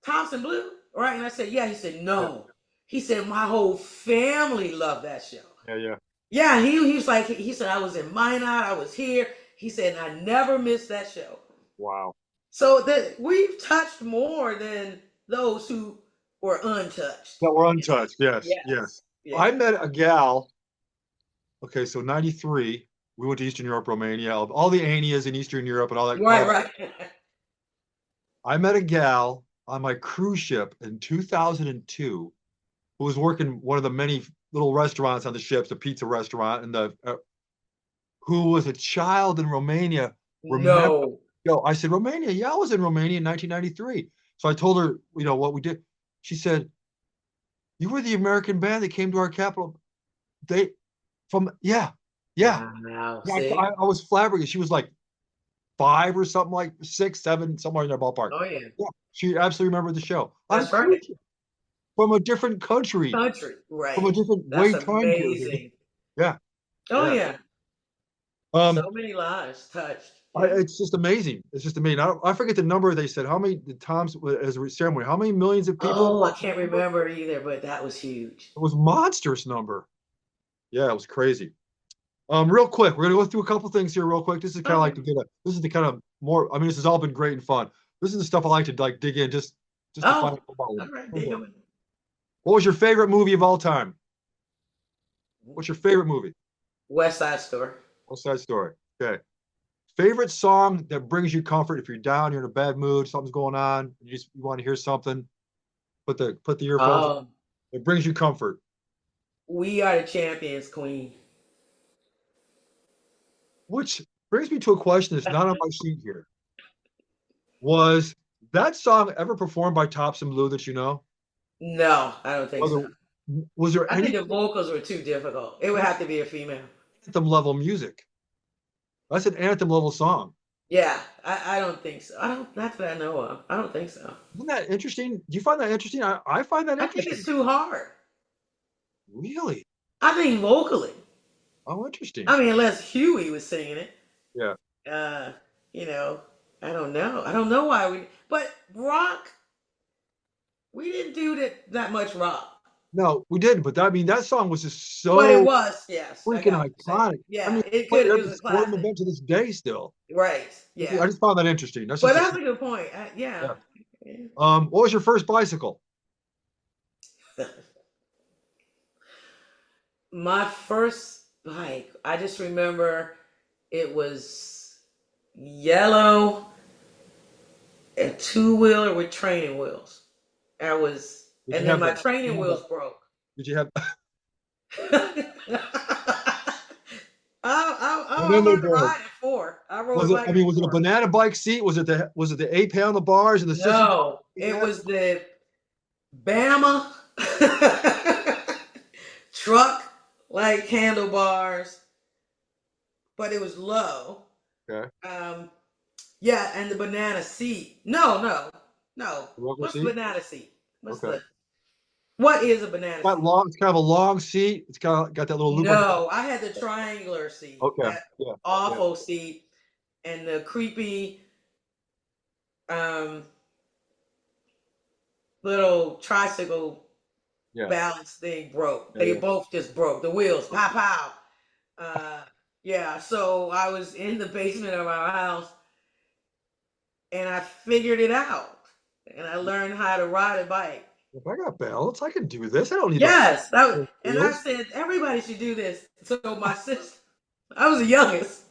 tops in blue, right? And I said, yeah. He said, no. He said, my whole family loved that show. Yeah. Yeah, he was like, he said, I was in Minot, I was here. He said, and I never missed that show. Wow. So that we've touched more than those who were untouched. That were untouched. Yes. Yes. Yeah. I met a gal. Okay, so 93, we went to Eastern Europe, Romania, all the Anias in Eastern Europe and all that. Right. I met a gal on my cruise ship in 2002 who was working one of the many little restaurants on the ships, the pizza restaurant, and who was a child in Romania. No. I said, Romania? Yeah, I was in Romania in 1993. So I told her, what we did. She said, you were the American band that came to our capital. Yeah. Wow. I was flabbergasted. She was like 5 or something, like 6, 7, somewhere in that ballpark. Oh yeah. She absolutely remembered the show. That's right. From a different country. Right. From a different That's time period. amazing. Yeah. Oh yeah. So many lives touched. It's just amazing. It's just amazing. I forget the number they said. How many times as a ceremony? How many millions of people? Oh, I can't remember either, but that was huge. It was monstrous number. Yeah, it was crazy. Real quick, we're gonna go through a couple things here real quick. This is kind of like this is the kind of more. I mean, this has all been great and fun. This is the stuff I like to like dig in just to find out about. All right, dig in. What was your favorite movie of all time? What's your favorite movie? West Side Story. West Side Story. Okay. Favorite song that brings you comfort if you're down, you're in a bad mood, something's going on, you want to hear something. Put the earphones on. It brings you comfort. We Are the Champions, Queen. Which brings me to a question that's not on my sheet here. Was that song ever performed by Tops and Blue that you know? No, I don't think so. Was there I think the vocals were too difficult. It would have to be a female. Anthem level music. That's an anthem level song. Yeah, I don't think so. Not that I know of. I don't think so. Isn't that interesting? Do you find that interesting? I find that interesting. I think it's too hard. Really? I think vocally. Oh, interesting. I mean, unless Huey was singing it. Yeah. I don't know. I don't know why but rock, we didn't do that much rock. No, we didn't. But that song was just so. But it was, yes, freaking iconic. Yeah, I mean, it was a classic event to this day still. Right. Yeah. I just found that interesting. That's a good point. Yeah. What was your first bicycle? My first bike, I just remember it was yellow, a 2-wheeler with training wheels. And then my training wheels broke. Did you have? I learned to ride at 4. I rode bike. Was it a banana bike seat? Was it the 8-pound bars and the? No, it was the Bama truck like handlebars, but it was low. Okay. Yeah, and the banana seat. No. What's seat? Banana seat? What is a banana seat? It's kind of a long seat. It's got that little loop. No, I had the triangular seat. Okay. That awful seat, and the creepy little tricycle balance thing broke. They both just broke. The wheels, pow. So I was in the basement of our house, and I figured it out, and I learned how to ride a bike. If I got balance, I can do this. I don't need. Yes, and I said everybody should do this. So my sister, I was the youngest,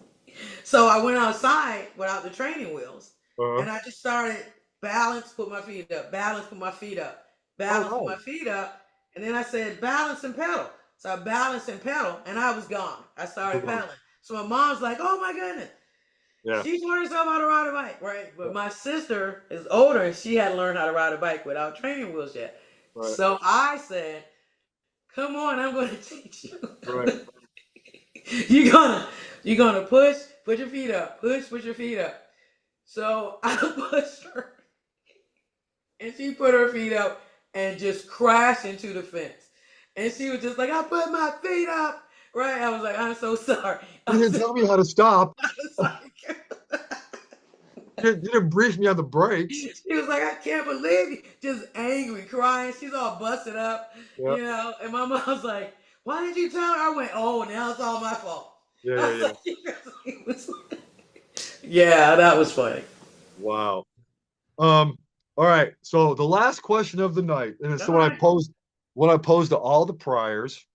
so I went outside without the training wheels, and I just started balance, put my feet up, balance, put my feet up, balance, put my feet up, and then I said balance and pedal. So I balanced and pedal, and I was gone. I started pedaling. So my mom's like, "Oh my goodness." Yeah. She taught herself how to ride a bike, right? But my sister is older, and she hadn't learned how to ride a bike without training wheels yet. Right. So I said, "Come on, I'm going to teach you. Right. You're gonna push put your feet up. Put your feet up. So I pushed her, and she put her feet up and just crashed into the fence. And she was just like, I put my feet up. Right? I was like, I'm so sorry. You didn't tell me how to stop. I was like, You didn't brief me on the brakes. she was like, I can't believe you. Just angry, crying. She's all busted up, Yeah, And my mom was like, why did you tell her? I went, oh, now it's all my fault. yeah, I yeah, was yeah. like, yeah, that was funny. Wow. All right. So the last question of the night, and it's All the right. what I posed to all the priors.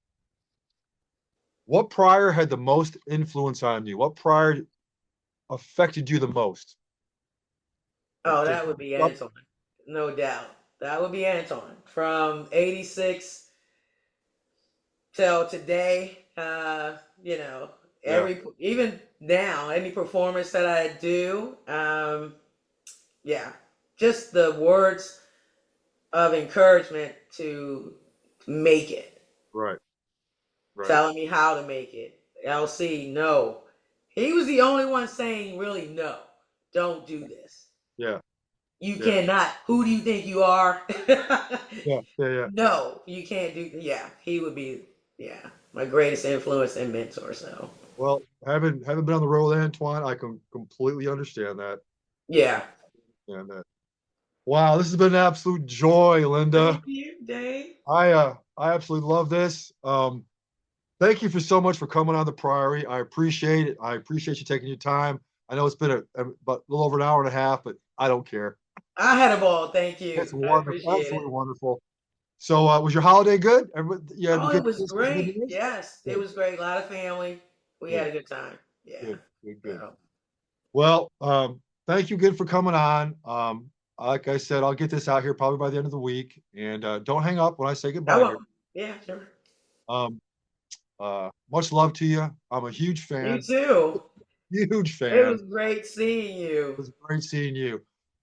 What prior had the most influence on you? What prior affected you the most? Oh, that would be Anton. No doubt. That would be Anton. From 86 till today, Yeah, even now, any performance that I do, yeah, just the words of encouragement to make it, right, right. telling me how to make it. LC, no. He was the only one saying, really, no, don't do this. Yeah, You yeah, cannot. Who do you think you are? yeah, yeah, yeah. No, you can't do. Yeah, he would be. Yeah, my greatest influence and mentor. So Well, having been on the road with Antoine, I can completely understand that. yeah. And wow, this has been an absolute joy, Linda. Thank you, Dave. I absolutely love this. Thank you for so much for coming on the Priory. I appreciate it. I appreciate you taking your time. I know it's been about a little over an hour and a half, but I don't care. I had a ball. Thank It's you. I wonderful, appreciate absolutely it. wonderful. So, was your holiday good? You had a Oh, it good was Christmas, good great. New Year's? Yes, it Good, was great. A lot of family. We had good, a good time. Yeah. good, good, good. So, Well, thank you again for coming on. Like I said, I'll get this out here probably by the end of the week. And don't hang up when I say I goodbye here. will. Yeah, sure. Um, much love to you. I'm a huge You fan, too. huge It fan. was great seeing It you. was great seeing you.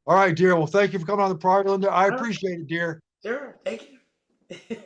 All right, dear. Well, thank you for coming on the Pride, Linda. I All right. appreciate it, dear. Sure. Thank you.